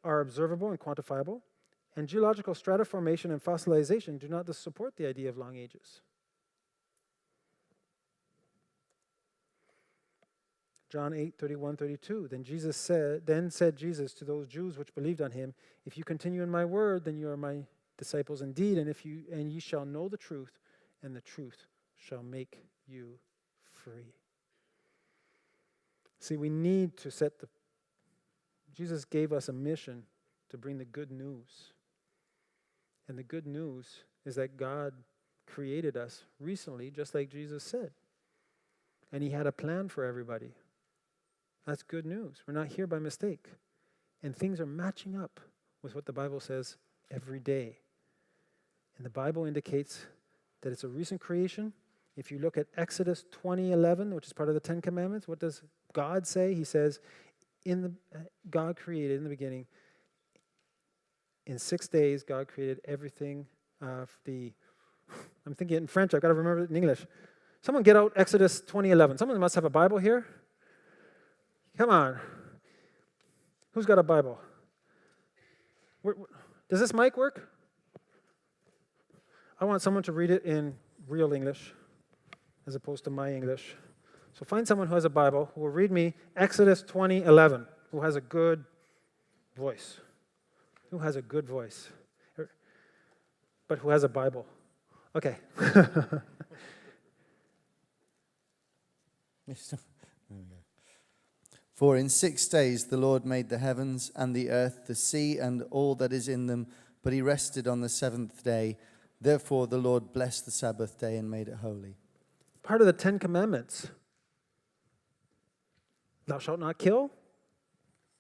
are observable and quantifiable, and geological stratiformation and fossilization do not support the idea of long ages. John 8:31-32. Then said Jesus to those Jews which believed on him, if you continue in my word, then you are my disciples indeed, and ye shall know the truth, and the truth shall make you free. See, we need to Jesus gave us a mission to bring the good news. And the good news is that God created us recently, just like Jesus said. And he had a plan for everybody. That's good news. We're not here by mistake. And things are matching up with what the Bible says every day. And the Bible indicates that it's a recent creation. If you look at Exodus 20:11, which is part of the Ten Commandments, what does God say? He says, God created in the beginning, in 6 days, God created everything, the I'm thinking it in French. I've got to remember it in English. Someone get out Exodus 20:11. Someone must have a Bible here. Come on. Who's got a Bible? Does this mic work? I want someone to read it in real English as opposed to my English. So find someone who has a Bible who will read me Exodus 20:11, who has a good voice. Who has a good voice? But who has a Bible. Okay. For in 6 days the Lord made the heavens and the earth, the sea and all that is in them, but he rested on the seventh day. Therefore the Lord blessed the Sabbath day and made it holy. Part of the 10 Commandments. Thou shalt not kill,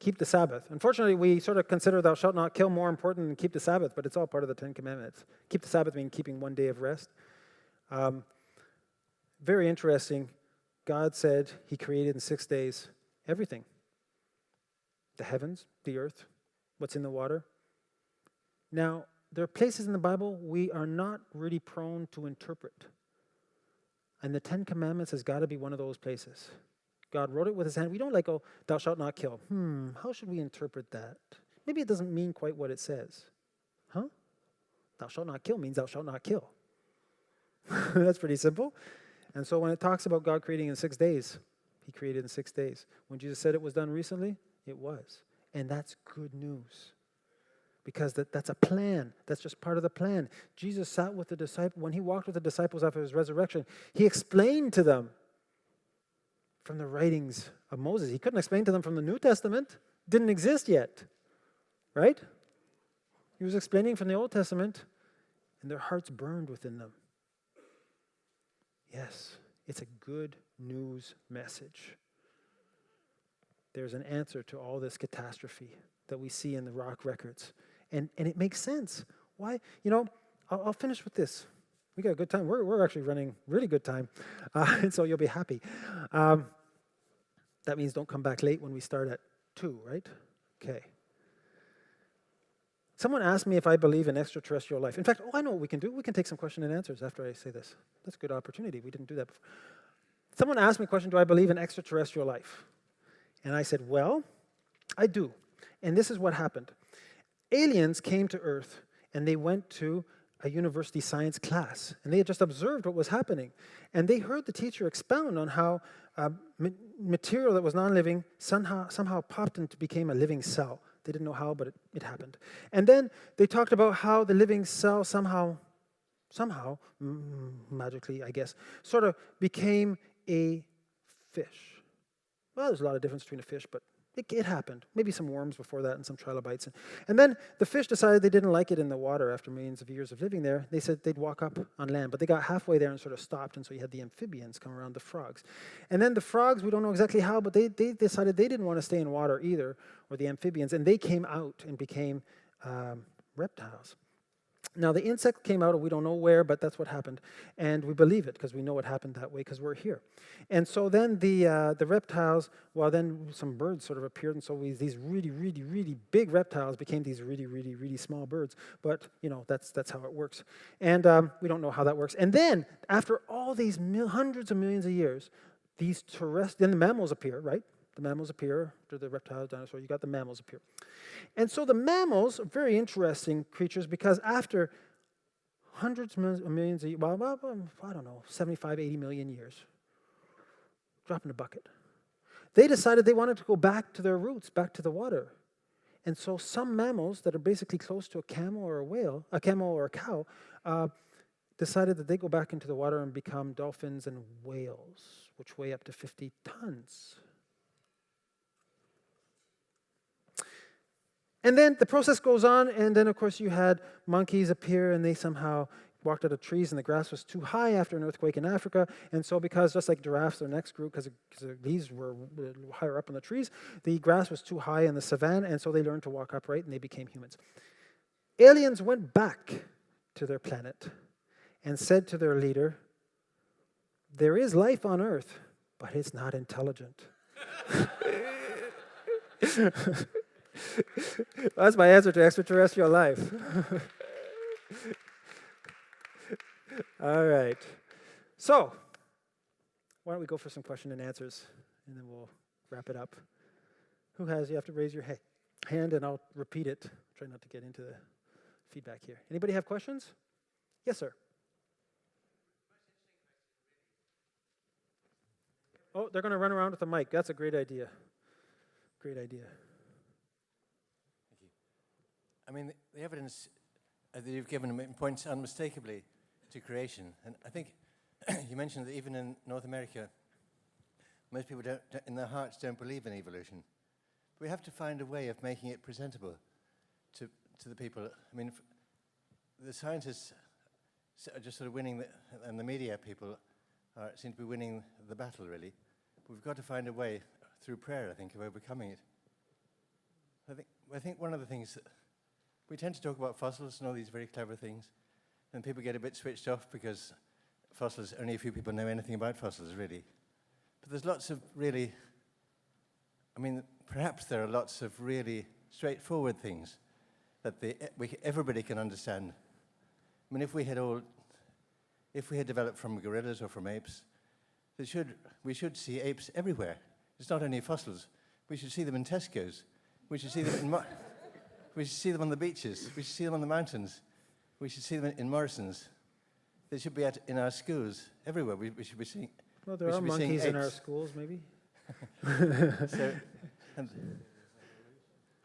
keep the Sabbath. Unfortunately, we sort of consider thou shalt not kill more important than keep the Sabbath, but it's all part of the 10 Commandments. Keep the Sabbath means keeping 1 day of rest. Very interesting. God said he created in 6 days everything. The heavens, the earth, what's in the water. Now, there are places in the Bible we are not really prone to interpret. And the 10 Commandments has got to be one of those places. God wrote it with his hand. We don't like, oh, thou shalt not kill. How should we interpret that? Maybe it doesn't mean quite what it says. Huh? Thou shalt not kill means thou shalt not kill. That's pretty simple. And so when it talks about God creating in 6 days, he created in 6 days. When Jesus said it was done recently, it was. And that's good news. Because that's a plan. That's just part of the plan. Jesus sat with the disciples. When he walked with the disciples after his resurrection, he explained to them from the writings of Moses. He couldn't explain to them from the New Testament. It didn't exist yet. Right? He was explaining from the Old Testament, and their hearts burned within them. Yes, it's a good news message. There's an answer to all this catastrophe that we see in the rock records. And it makes sense. Why? I'll finish with this. We got a good time. We're actually running really good time. And so you'll be happy. That means don't come back late when we start at 2, right? Okay. Someone asked me if I believe in extraterrestrial life. In fact, I know what we can do. We can take some question and answers after I say this. That's a good opportunity. We didn't do that before. Someone asked me a question, do I believe in extraterrestrial life? And I said, well, I do. And this is what happened. Aliens came to Earth, and they went to a university science class, and they had just observed what was happening. And they heard the teacher expound on how material that was non-living somehow popped and became a living cell. They didn't know how, but it happened. And then they talked about how the living cell somehow, magically, I guess, sort of became a fish. Well, there's a lot of difference between a fish, but it happened. Maybe some worms before that and some trilobites. And then the fish decided they didn't like it in the water after millions of years of living there. They said they'd walk up on land, but they got halfway there and sort of stopped, and so you had the amphibians come around, the frogs. And then the frogs, we don't know exactly how, but they decided they didn't want to stay in water either, or the amphibians, and they came out and became reptiles. Now, the insect came out, we don't know where, but that's what happened. And we believe it because we know it happened that way because we're here. And so then the reptiles, then some birds sort of appeared, and so these really, really, really big reptiles became these really, really, really small birds. But, that's how it works. And we don't know how that works. And then, after all these hundreds of millions of years, then the mammals appear, right? The mammals appear, after the reptile, dinosaur, you got the mammals appear. And so the mammals are very interesting creatures because after hundreds of millions of years, I don't know, 75, 80 million years, drop in the bucket, they decided they wanted to go back to their roots, back to the water. And so some mammals that are basically close to a camel or a camel or a cow, decided that they go back into the water and become dolphins and whales, which weigh up to 50 tons. And then the process goes on, and then, of course, you had monkeys appear, and they somehow walked out of trees, and the grass was too high after an earthquake in Africa. And so because, just like giraffes, their necks grew because these were higher up in the trees, the grass was too high in the savanna, and so they learned to walk upright, and they became humans. Aliens went back to their planet and said to their leader, there is life on Earth, but it's not intelligent. That's my answer to extraterrestrial life. All right. So, why don't we go for some question and answers, and then we'll wrap it up. Who has? You have to raise your hand, and I'll repeat it. Try not to get into the feedback here. Anybody have questions? Yes, sir. Oh, they're going to run around with the mic. That's a great idea. Great idea. Thank you. I mean, the evidence that you've given points unmistakably to creation. And I think you mentioned that even in North America, most people in their hearts don't believe in evolution. We have to find a way of making it presentable to the people. I mean, the scientists are just sort of winning, and the media people seem to be winning the battle, really. But we've got to find a way, through prayer, I think, of overcoming it. I think one of the things, we tend to talk about fossils and all these very clever things, and people get a bit switched off because fossils, only a few people know anything about fossils, really. But there's lots of really, I mean, perhaps there are lots of really straightforward things that everybody can understand. I mean, if we had developed from gorillas or from apes, we should see apes everywhere. It's not only fossils. We should see them in Tesco's. We should see them we should see them on the beaches. We should see them on the mountains. We should see them in Morrison's. They should be in our schools everywhere. We should be seeing. Well, there are monkeys in our schools, maybe.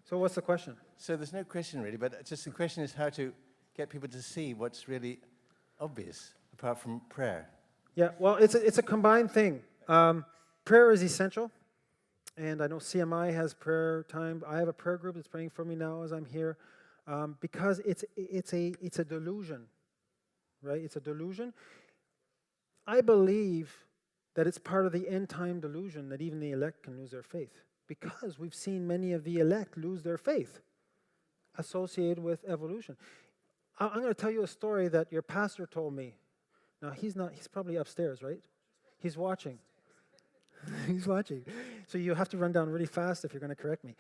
So what's the question? So there's no question really, but just the question is how to get people to see what's really obvious apart from prayer. Yeah, well, it's a combined thing. Prayer is essential, and I know CMI has prayer time. I have a prayer group that's praying for me now as I'm here, because it's a delusion, right? It's a delusion. I believe that it's part of the end time delusion that even the elect can lose their faith, because we've seen many of the elect lose their faith associated with evolution. I'm going to tell you a story that your pastor told me. Now, he's probably upstairs, right? He's watching. He's watching. So you have to run down really fast if you're going to correct me.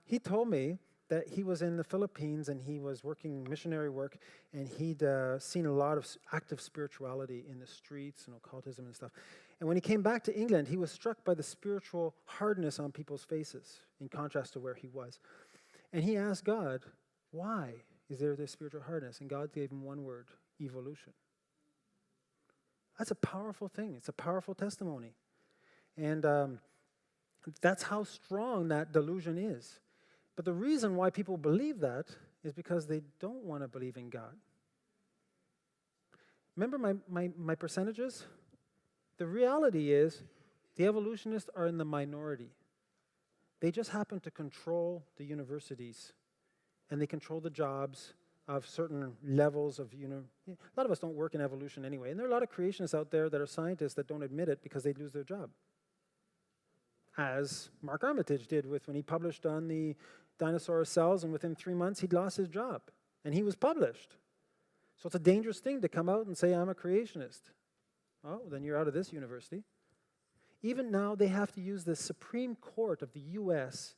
He told me that he was in the Philippines and he was working missionary work, and he'd seen a lot of active spirituality in the streets and occultism and stuff. And when he came back to England, he was struck by the spiritual hardness on people's faces in contrast to where he was. And he asked God, why is there this spiritual hardness? And God gave him one word: evolution. That's a powerful thing. It's a powerful testimony. And that's how strong that delusion is. But the reason why people believe that is because they don't want to believe in God. Remember my percentages? The reality is the evolutionists are in the minority. They just happen to control the universities, and they control the jobs of certain levels of, a lot of us don't work in evolution anyway. And there are a lot of creationists out there that are scientists that don't admit it because they'd lose their job. As Mark Armitage did when he published on the dinosaur cells, and within 3 months he'd lost his job. And he was published. So it's a dangerous thing to come out and say, I'm a creationist. Oh, then you're out of this university. Even now, they have to use the Supreme Court of the U.S.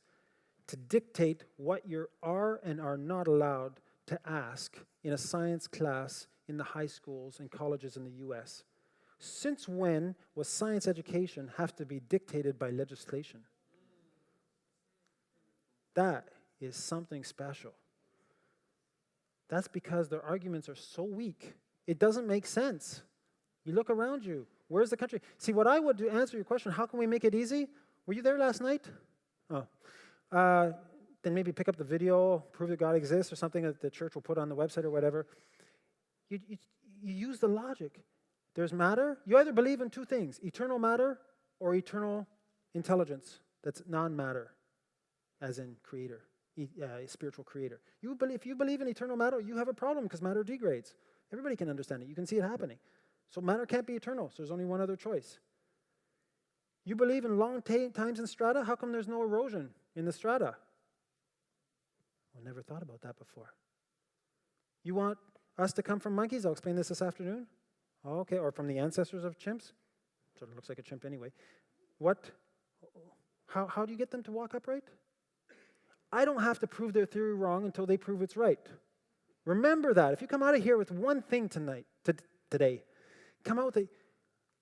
to dictate what you are and are not allowed to ask in a science class in the high schools and colleges in the U.S. Since when was science education have to be dictated by legislation? That is something special. That's because their arguments are so weak. It doesn't make sense. You look around you. Where's the country? See, what I would do, answer your question, how can we make it easy? Were you there last night? Oh. Then maybe pick up the video, prove that God exists, or something that the church will put on the website or whatever. You use the logic. There's matter. You either believe in two things: eternal matter or eternal intelligence that's non-matter, as in creator, spiritual creator. If you believe in eternal matter, you have a problem because matter degrades. Everybody can understand it. You can see it happening. So matter can't be eternal, so there's only one other choice. You believe in long times in strata? How come there's no erosion in the strata? I never thought about that before. You want us to come from monkeys? I'll explain this afternoon. Oh, okay, or from the ancestors of chimps? Sort of looks like a chimp anyway. What? How do you get them to walk upright? I don't have to prove their theory wrong until they prove it's right. Remember that. If you come out of here with one thing tonight today. Come out with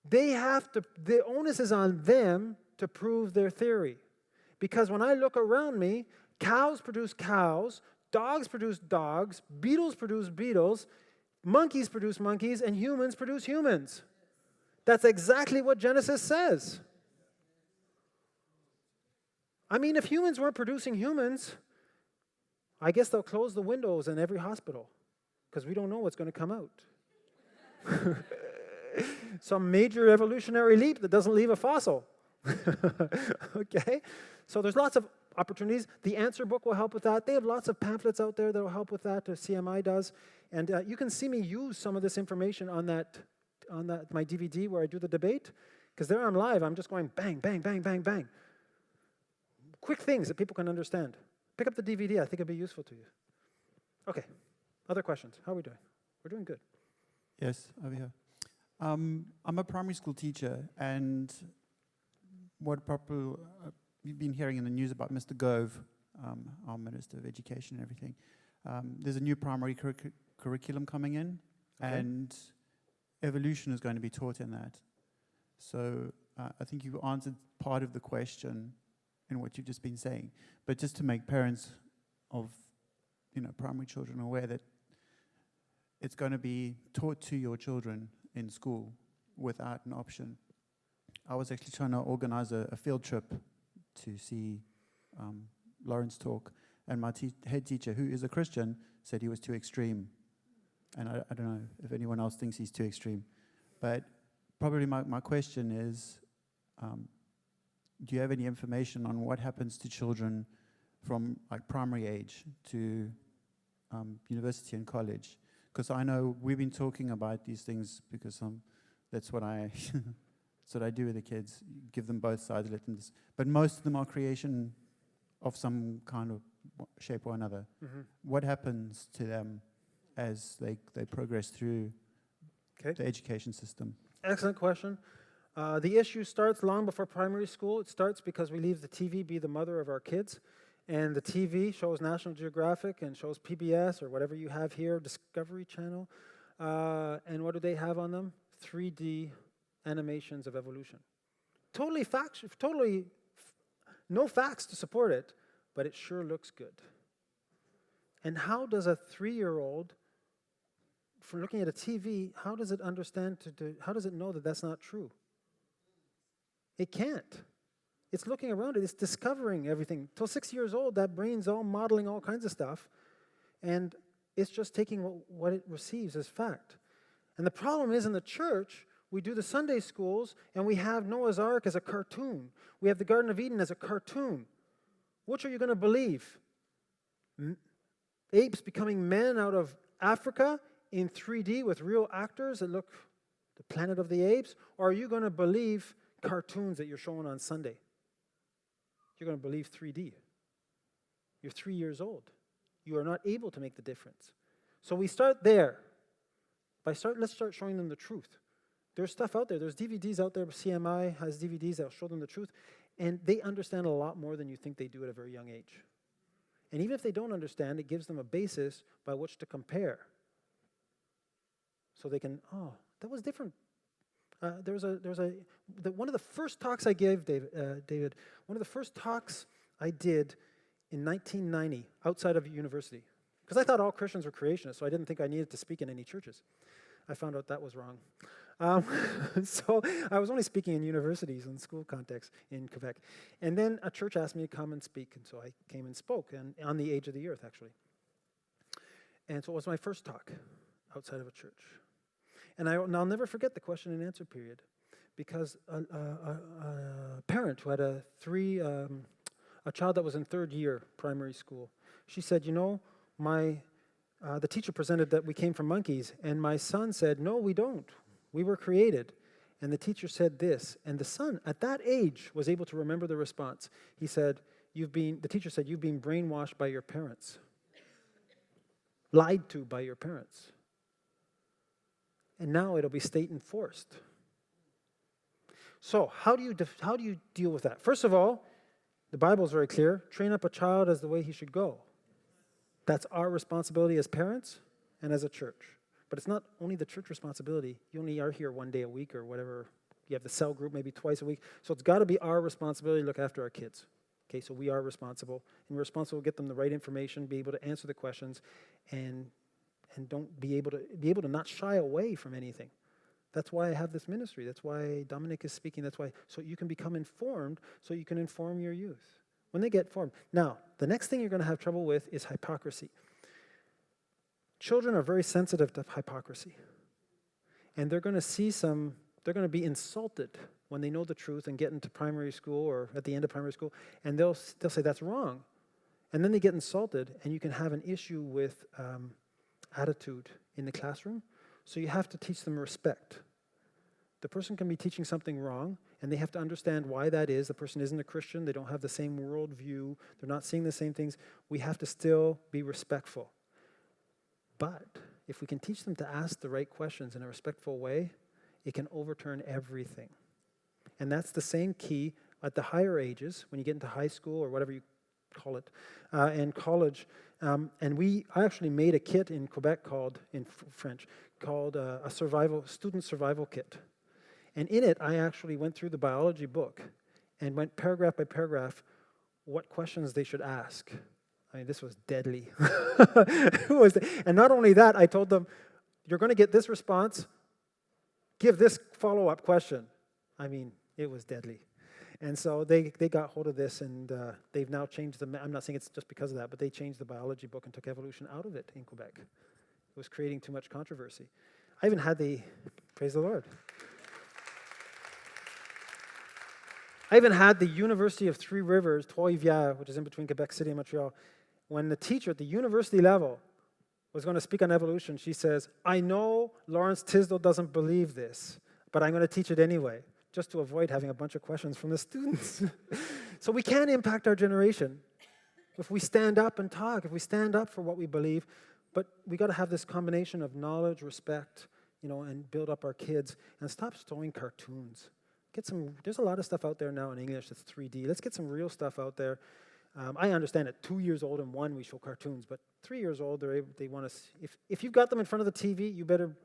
the onus is on them to prove their theory. Because when I look around me, cows produce cows, dogs produce dogs, beetles produce beetles, monkeys produce monkeys, and humans produce humans. That's exactly what Genesis says. I mean, if humans weren't producing humans, I guess they'll close the windows in every hospital because we don't know what's going to come out. Some major evolutionary leap that doesn't leave a fossil. Okay? So there's lots of opportunities. The Answer book will help with that. They have lots of pamphlets out there that will help with that. CMI does. And you can see me use some of this information on my DVD where I do the debate. Because there I'm live. I'm just going bang, bang, bang, bang, bang. Quick things that people can understand. Pick up the DVD. I think it'd be useful to you. Okay. Other questions? How are we doing? We're doing good. Yes, over here. I'm a primary school teacher, and what you've been hearing in the news about Mr. Gove, our Minister of Education and everything. There's a new primary curriculum coming in, Okay. and evolution is going to be taught in that. So I think you answered part of the question in what you've just been saying, but just to make parents of primary children aware that it's going to be taught to your children in school without an option. I was actually trying to organize a field trip to see Laurence talk, and my head teacher, who is a Christian, said he was too extreme. And I don't know if anyone else thinks he's too extreme. But probably my question is, do you have any information on what happens to children from like primary age to university and college? Because I know we've been talking about these things because that's what I that's what I do with the kids. Give them both sides, let them. But most of them are creation of some kind of shape or another. Mm-hmm. What happens to them as they progress through the education system? Excellent question. The issue starts long before primary school. It starts because we leave the TV be the mother of our kids. And the TV shows National Geographic and shows PBS or whatever you have here, Discovery Channel. And what do they have on them? 3D animations of evolution. No facts to support it, but it sure looks good. And how does a 3-year-old, from looking at a TV, how does it understand how does it know that that's not true? It can't. It's looking around it. It's discovering everything. Till 6 years old, that brain's all modeling all kinds of stuff. And it's just taking what it receives as fact. And the problem is in the church, we do the Sunday schools, and we have Noah's Ark as a cartoon. We have the Garden of Eden as a cartoon. Which are you going to believe? Apes becoming men out of Africa in 3D with real actors that look the Planet of the Apes? Or are you going to believe cartoons that you're showing on Sunday? You're going to believe 3D. You're 3 years old. You are not able to make the difference. So we start there. Let's start showing them the truth. There's stuff out there. There's DVDs out there. CMI has DVDs that will show them the truth. And they understand a lot more than you think they do at a very young age. And even if they don't understand, it gives them a basis by which to compare. So they can, that was different. One of the first talks I gave, David, one of the first talks I did in 1990 outside of university, because I thought all Christians were creationists, so I didn't think I needed to speak in any churches. I found out that was wrong. So I was only speaking in universities and school context in Quebec. And then a church asked me to come and speak, and so I came and spoke, and on the age of the earth, actually. And so it was my first talk outside of a church. And I'll never forget the question and answer period, because a parent who had a child that was in 3rd year primary school, she said, the teacher presented that we came from monkeys, and my son said, no, we don't. We were created. And the teacher said this, and the son at that age was able to remember the response. He said, the teacher said, you've been brainwashed by your parents, lied to by your parents. And now it'll be state enforced. So how do you deal with that? First of all, the Bible is very clear. Train up a child as the way he should go. That's our responsibility as parents and as a church. But it's not only the church responsibility. You only are here one day a week or whatever. You have the cell group maybe twice a week. So it's got to be our responsibility to look after our kids. Okay, so we are responsible. And we're responsible to get them the right information, be able to answer the questions, and don't be able to not shy away from anything. That's why I have this ministry. That's why Dominic is speaking. That's why, so you can become informed, so you can inform your youth when they get formed. Now, the next thing you're going to have trouble with is hypocrisy. Children are very sensitive to hypocrisy. And they're going to be insulted when they know the truth and get into primary school or at the end of primary school, and they'll say, that's wrong. And then they get insulted, and you can have an issue with attitude in the classroom. So you have to teach them respect. The person can be teaching something wrong, and they have to understand why that is. The person isn't a Christian. They don't have the same worldview. They're not seeing the same things. We have to still be respectful. But if we can teach them to ask the right questions in a respectful way, it can overturn everything. And that's the same key at the higher ages, when you get into high school or whatever you call it, and college. I actually made a kit in Quebec called a student survival kit. And in it, I actually went through the biology book and went paragraph by paragraph what questions they should ask. I mean, this was deadly. And not only that, I told them, you're going to get this response, give this follow-up question. I mean, it was deadly. And so they got hold of this, and they've now changed I'm not saying it's just because of that, but they changed the biology book and took evolution out of it in Quebec. It was creating too much controversy. I even had praise the Lord. I even had the University of Three Rivers, Trois-Rivières, which is in between Quebec City and Montreal, when the teacher at the university level was going to speak on evolution, she says, I know Laurence Tisdall doesn't believe this, but I'm going to teach it anyway, just to avoid having a bunch of questions from the students. So we can impact our generation if we stand up and talk, if we stand up for what we believe, but we got to have this combination of knowledge, respect, and build up our kids, and stop throwing cartoons. There's a lot of stuff out there now in English that's 3D. Let's get some real stuff out there. I understand at 2 years old and 1 we show cartoons, but 3 years old they want to. If you've got them in front of the TV, you better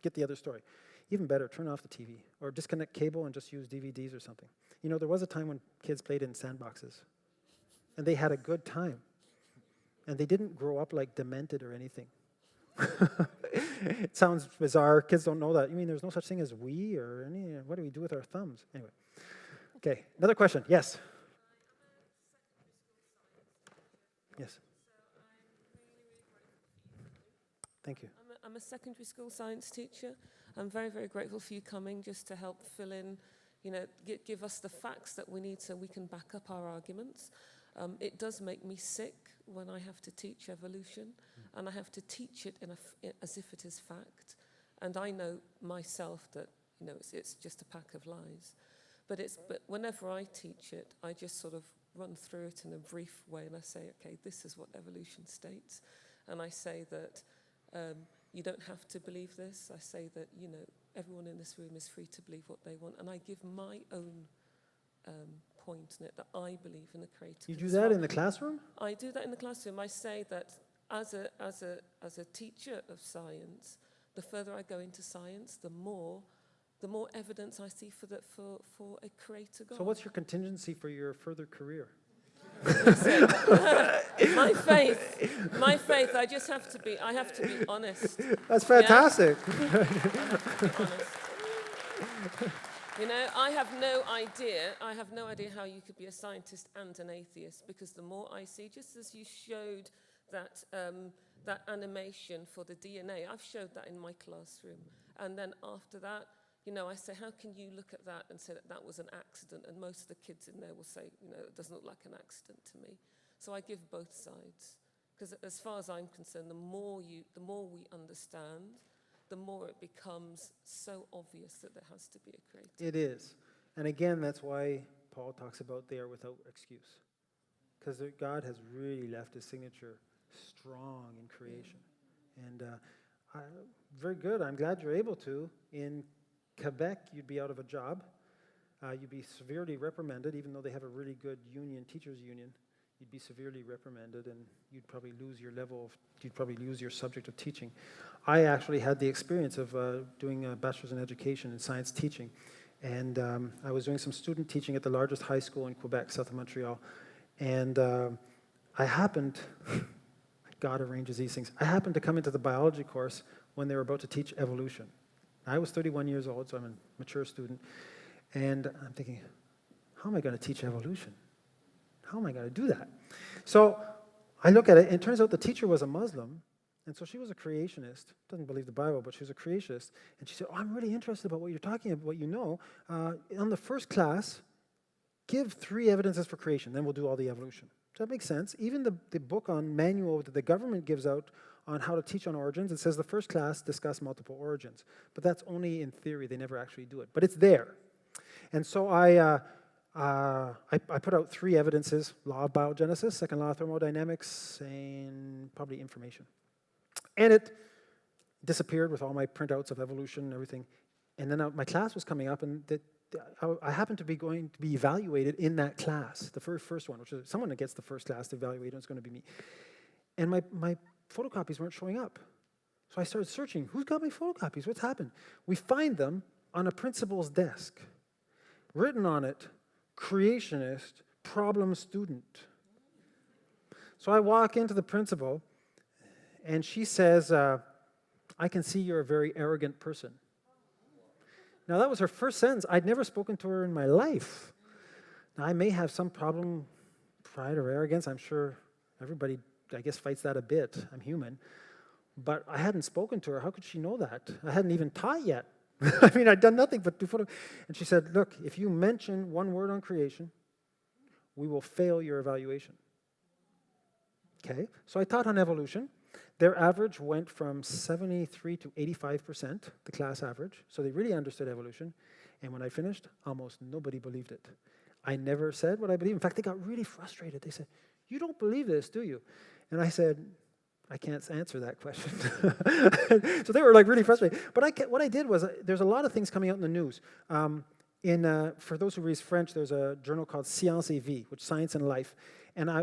get the other story. Even better, turn off the TV or disconnect cable and just use DVDs or something. There was a time when kids played in sandboxes, and they had a good time, and they didn't grow up like demented or anything. It sounds bizarre. Kids don't know that. You mean there's no such thing as we or any? What do we do with our thumbs? Anyway. Okay, another question. Yes. Yes. Thank you. I'm a secondary school science teacher. I'm very, very grateful for you coming just to help fill in, give us the facts that we need so we can back up our arguments. It does make me sick when I have to teach evolution, and I have to teach it as if it is fact. And I know myself that, it's just a pack of lies. But whenever I teach it, I just sort of run through it in a brief way, and I say, okay, this is what evolution states. And I say that you don't have to believe this. I say that, everyone in this room is free to believe what they want. And I give my own point in it, that I believe in the Creator. You do that in the classroom? I do that in the classroom. I say that as a teacher of science, the further I go into science, the more evidence I see for a Creator God. So what's your contingency for your further career? My faith, I have to be honest. That's fantastic. Yeah? I have no idea how you could be a scientist and an atheist, because the more I see, just as you showed that animation for the DNA, I've showed that in my classroom. And then after that, I say, how can you look at that and say that was an accident? And most of the kids in there will say, it doesn't look like an accident to me. So I give both sides. Because as far as I'm concerned, the more we understand, the more it becomes so obvious that there has to be a Creator. It is. And again, that's why Paul talks about they are without excuse. Because God has really left his signature strong in creation. And very good. I'm glad you're able to. In Quebec, you'd be out of a job. You'd be severely reprimanded, even though they have a really good union, teachers union. you'd be severely reprimanded, and you'd probably lose your you'd probably lose your subject of teaching. I actually had the experience of doing a bachelor's in education in science teaching, and I was doing some student teaching at the largest high school in Quebec, south of Montreal, and I happened, God arranges these things, I happened to come into the biology course when they were about to teach evolution. I was 31 years old, so I'm a mature student, and I'm thinking, how am I going to teach evolution? How am I going to do that? So I look at it, and it turns out the teacher was a Muslim, and so she was a creationist, doesn't believe the Bible, but she was a creationist, and she said, oh, I'm really interested about what you're talking about, what you know. On the first class, give 3 evidences for creation, then we'll do all the evolution. Does that make sense? Even the book on manual that the government gives out on how to teach on origins, it says the first class discuss multiple origins, but that's only in theory, they never actually do it, but it's there. And so I put out 3 evidences: law of biogenesis, second law of thermodynamics, and probably information. And it disappeared with all my printouts of evolution and everything. And then my class was coming up, and I happened to be going to be evaluated in that class, the first one, which is someone that gets the first class to evaluate, and it's going to be me. And my photocopies weren't showing up. So I started searching, who's got my photocopies? What's happened? We find them on a principal's desk. Written on it, creationist, problem student. So I walk into the principal, and she says, I can see you're a very arrogant person. Now, that was her first sentence. I'd never spoken to her in my life. Now, I may have some problem, pride or arrogance. I'm sure everybody, I guess, fights that a bit. I'm human. But I hadn't spoken to her. How could she know that? I hadn't even taught yet. I mean, I'd done nothing but do photo. And she said, look, if you mention one word on creation, we will fail your evaluation. Okay, so I taught on evolution. Their average went from 73 to 85%, the class average. So they really understood evolution. And when I finished, almost nobody believed it. I never said what I believe. In fact, they got really frustrated. They said, you don't believe this, do you? And I said, I can't answer that question. So they were like really frustrated. But what I did was, there's a lot of things coming out in the news. For those who read French, there's a journal called Science et Vie, which is Science and Life. And I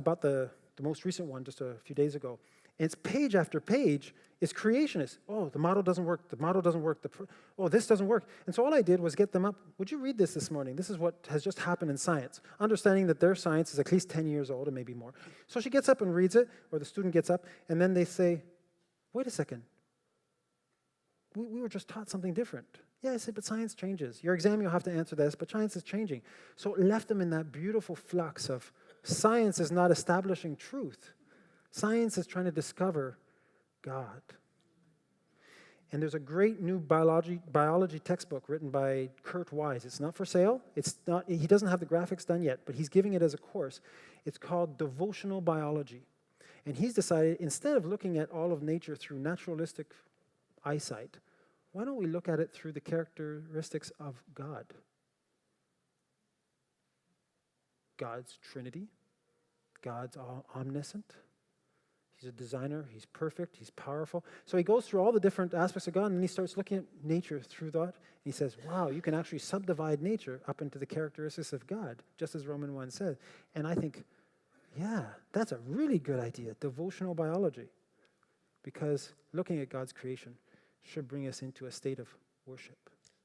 bought the most recent one just a few days ago. And it's page after page is creationist. Oh, the model doesn't work. The model doesn't work. This doesn't work. And so all I did was get them up. Would you read this morning? This is what has just happened in science. Understanding that their science is at least 10 years old and maybe more. So she gets up and reads it, or the student gets up, and then they say, wait a second. We were just taught something different. Yeah, I said, but science changes. Your exam, you'll have to answer this, but science is changing. So it left them in that beautiful flux of science is not establishing truth. Science is trying to discover God. And there's a great new biology textbook written by Kurt Wise. It's not for sale. He doesn't have the graphics done yet, but he's giving it as a course. It's called Devotional Biology. And he's decided, instead of looking at all of nature through naturalistic eyesight, why don't we look at it through the characteristics of God? God's Trinity. God's omniscient. He's a designer. He's perfect. He's powerful. So he goes through all the different aspects of God, and then he starts looking at nature through that. And he says, wow, you can actually subdivide nature up into the characteristics of God, just as Romans 1 said. And I think, yeah, that's a really good idea, devotional biology. Because looking at God's creation should bring us into a state of worship.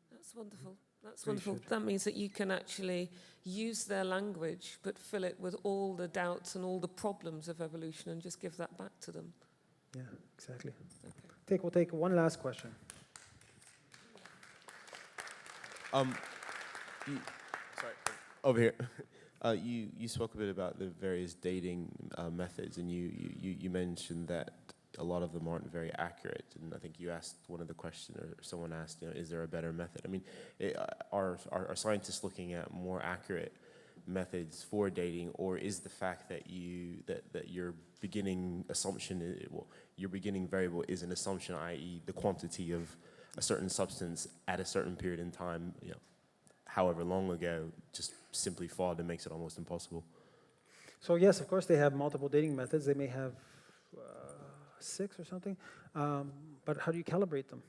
That's wonderful. That's wonderful. That means that you can actually use their language, but fill it with all the doubts and all the problems of evolution and just give that back to them. Yeah, exactly. Okay. We'll take one last question. Sorry, over here. You spoke a bit about the various dating methods, and you mentioned that a lot of them aren't very accurate. And I think you asked one of the questions, or someone asked, is there a better method? I mean, are scientists looking at more accurate methods for dating, or is the fact that your beginning assumption, your beginning variable is an assumption, i.e., the quantity of a certain substance at a certain period in time, however long ago, just simply flawed and makes it almost impossible? So yes, of course, they have multiple dating methods. They may have 6 or something, but how do you calibrate them?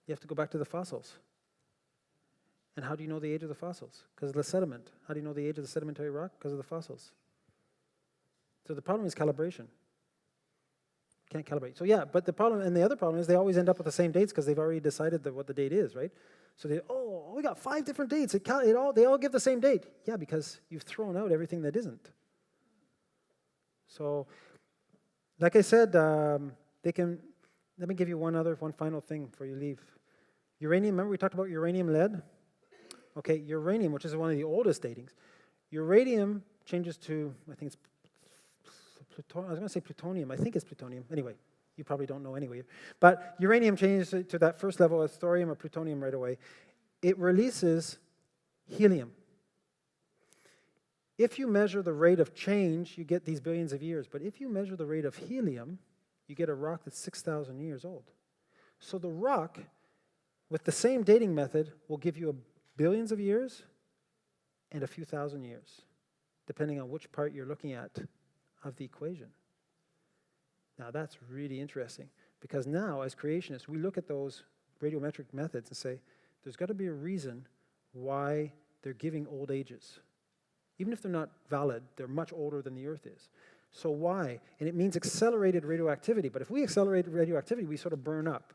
You have to go back to the fossils. And how do you know the age of the fossils? Because of the sediment. How do you know the age of the sedimentary rock? Because of the fossils. So the problem is calibration. Can't calibrate. So yeah, but the other problem is they always end up with the same dates because they've already decided what the date is, right? So we got 5 different dates. They all give the same date. Yeah, because you've thrown out everything that isn't. So, like I said, let me give you one final thing before you leave. Uranium, remember we talked about uranium lead? Okay, uranium, which is one of the oldest datings. Uranium changes to, I think it's I was going to say plutonium. I think it's plutonium. Anyway, you probably don't know anyway. But uranium changes to that first level of thorium or plutonium right away. It releases helium. If you measure the rate of change, you get these billions of years. But if you measure the rate of helium, you get a rock that's 6,000 years old. So the rock, with the same dating method, will give you billions of years and a few thousand years, depending on which part you're looking at of the equation. Now that's really interesting, because now as creationists, we look at those radiometric methods and say, there's got to be a reason why they're giving old ages. Even if they're not valid, they're much older than the Earth is. So why? And it means accelerated radioactivity. But if we accelerate radioactivity, we sort of burn up.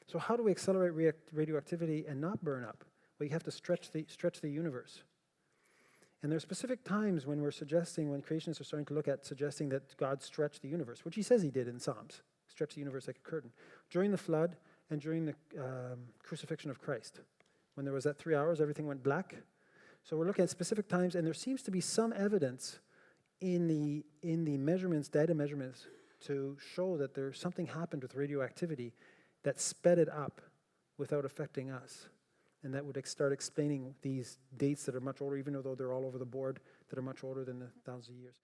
So how do we accelerate radioactivity and not burn up? Well, you have to stretch the universe. And there are specific times when when creationists are starting to look at suggesting that God stretched the universe, which he says he did in Psalms, stretch the universe like a curtain. During the flood and during the crucifixion of Christ, when there was that 3 hours, everything went black. So we're looking at specific times, and there seems to be some evidence in the measurements, data measurements, to show that there's something happened with radioactivity that sped it up without affecting us. And that would start explaining these dates that are much older, even though they're all over the board, that are much older than the thousands of years.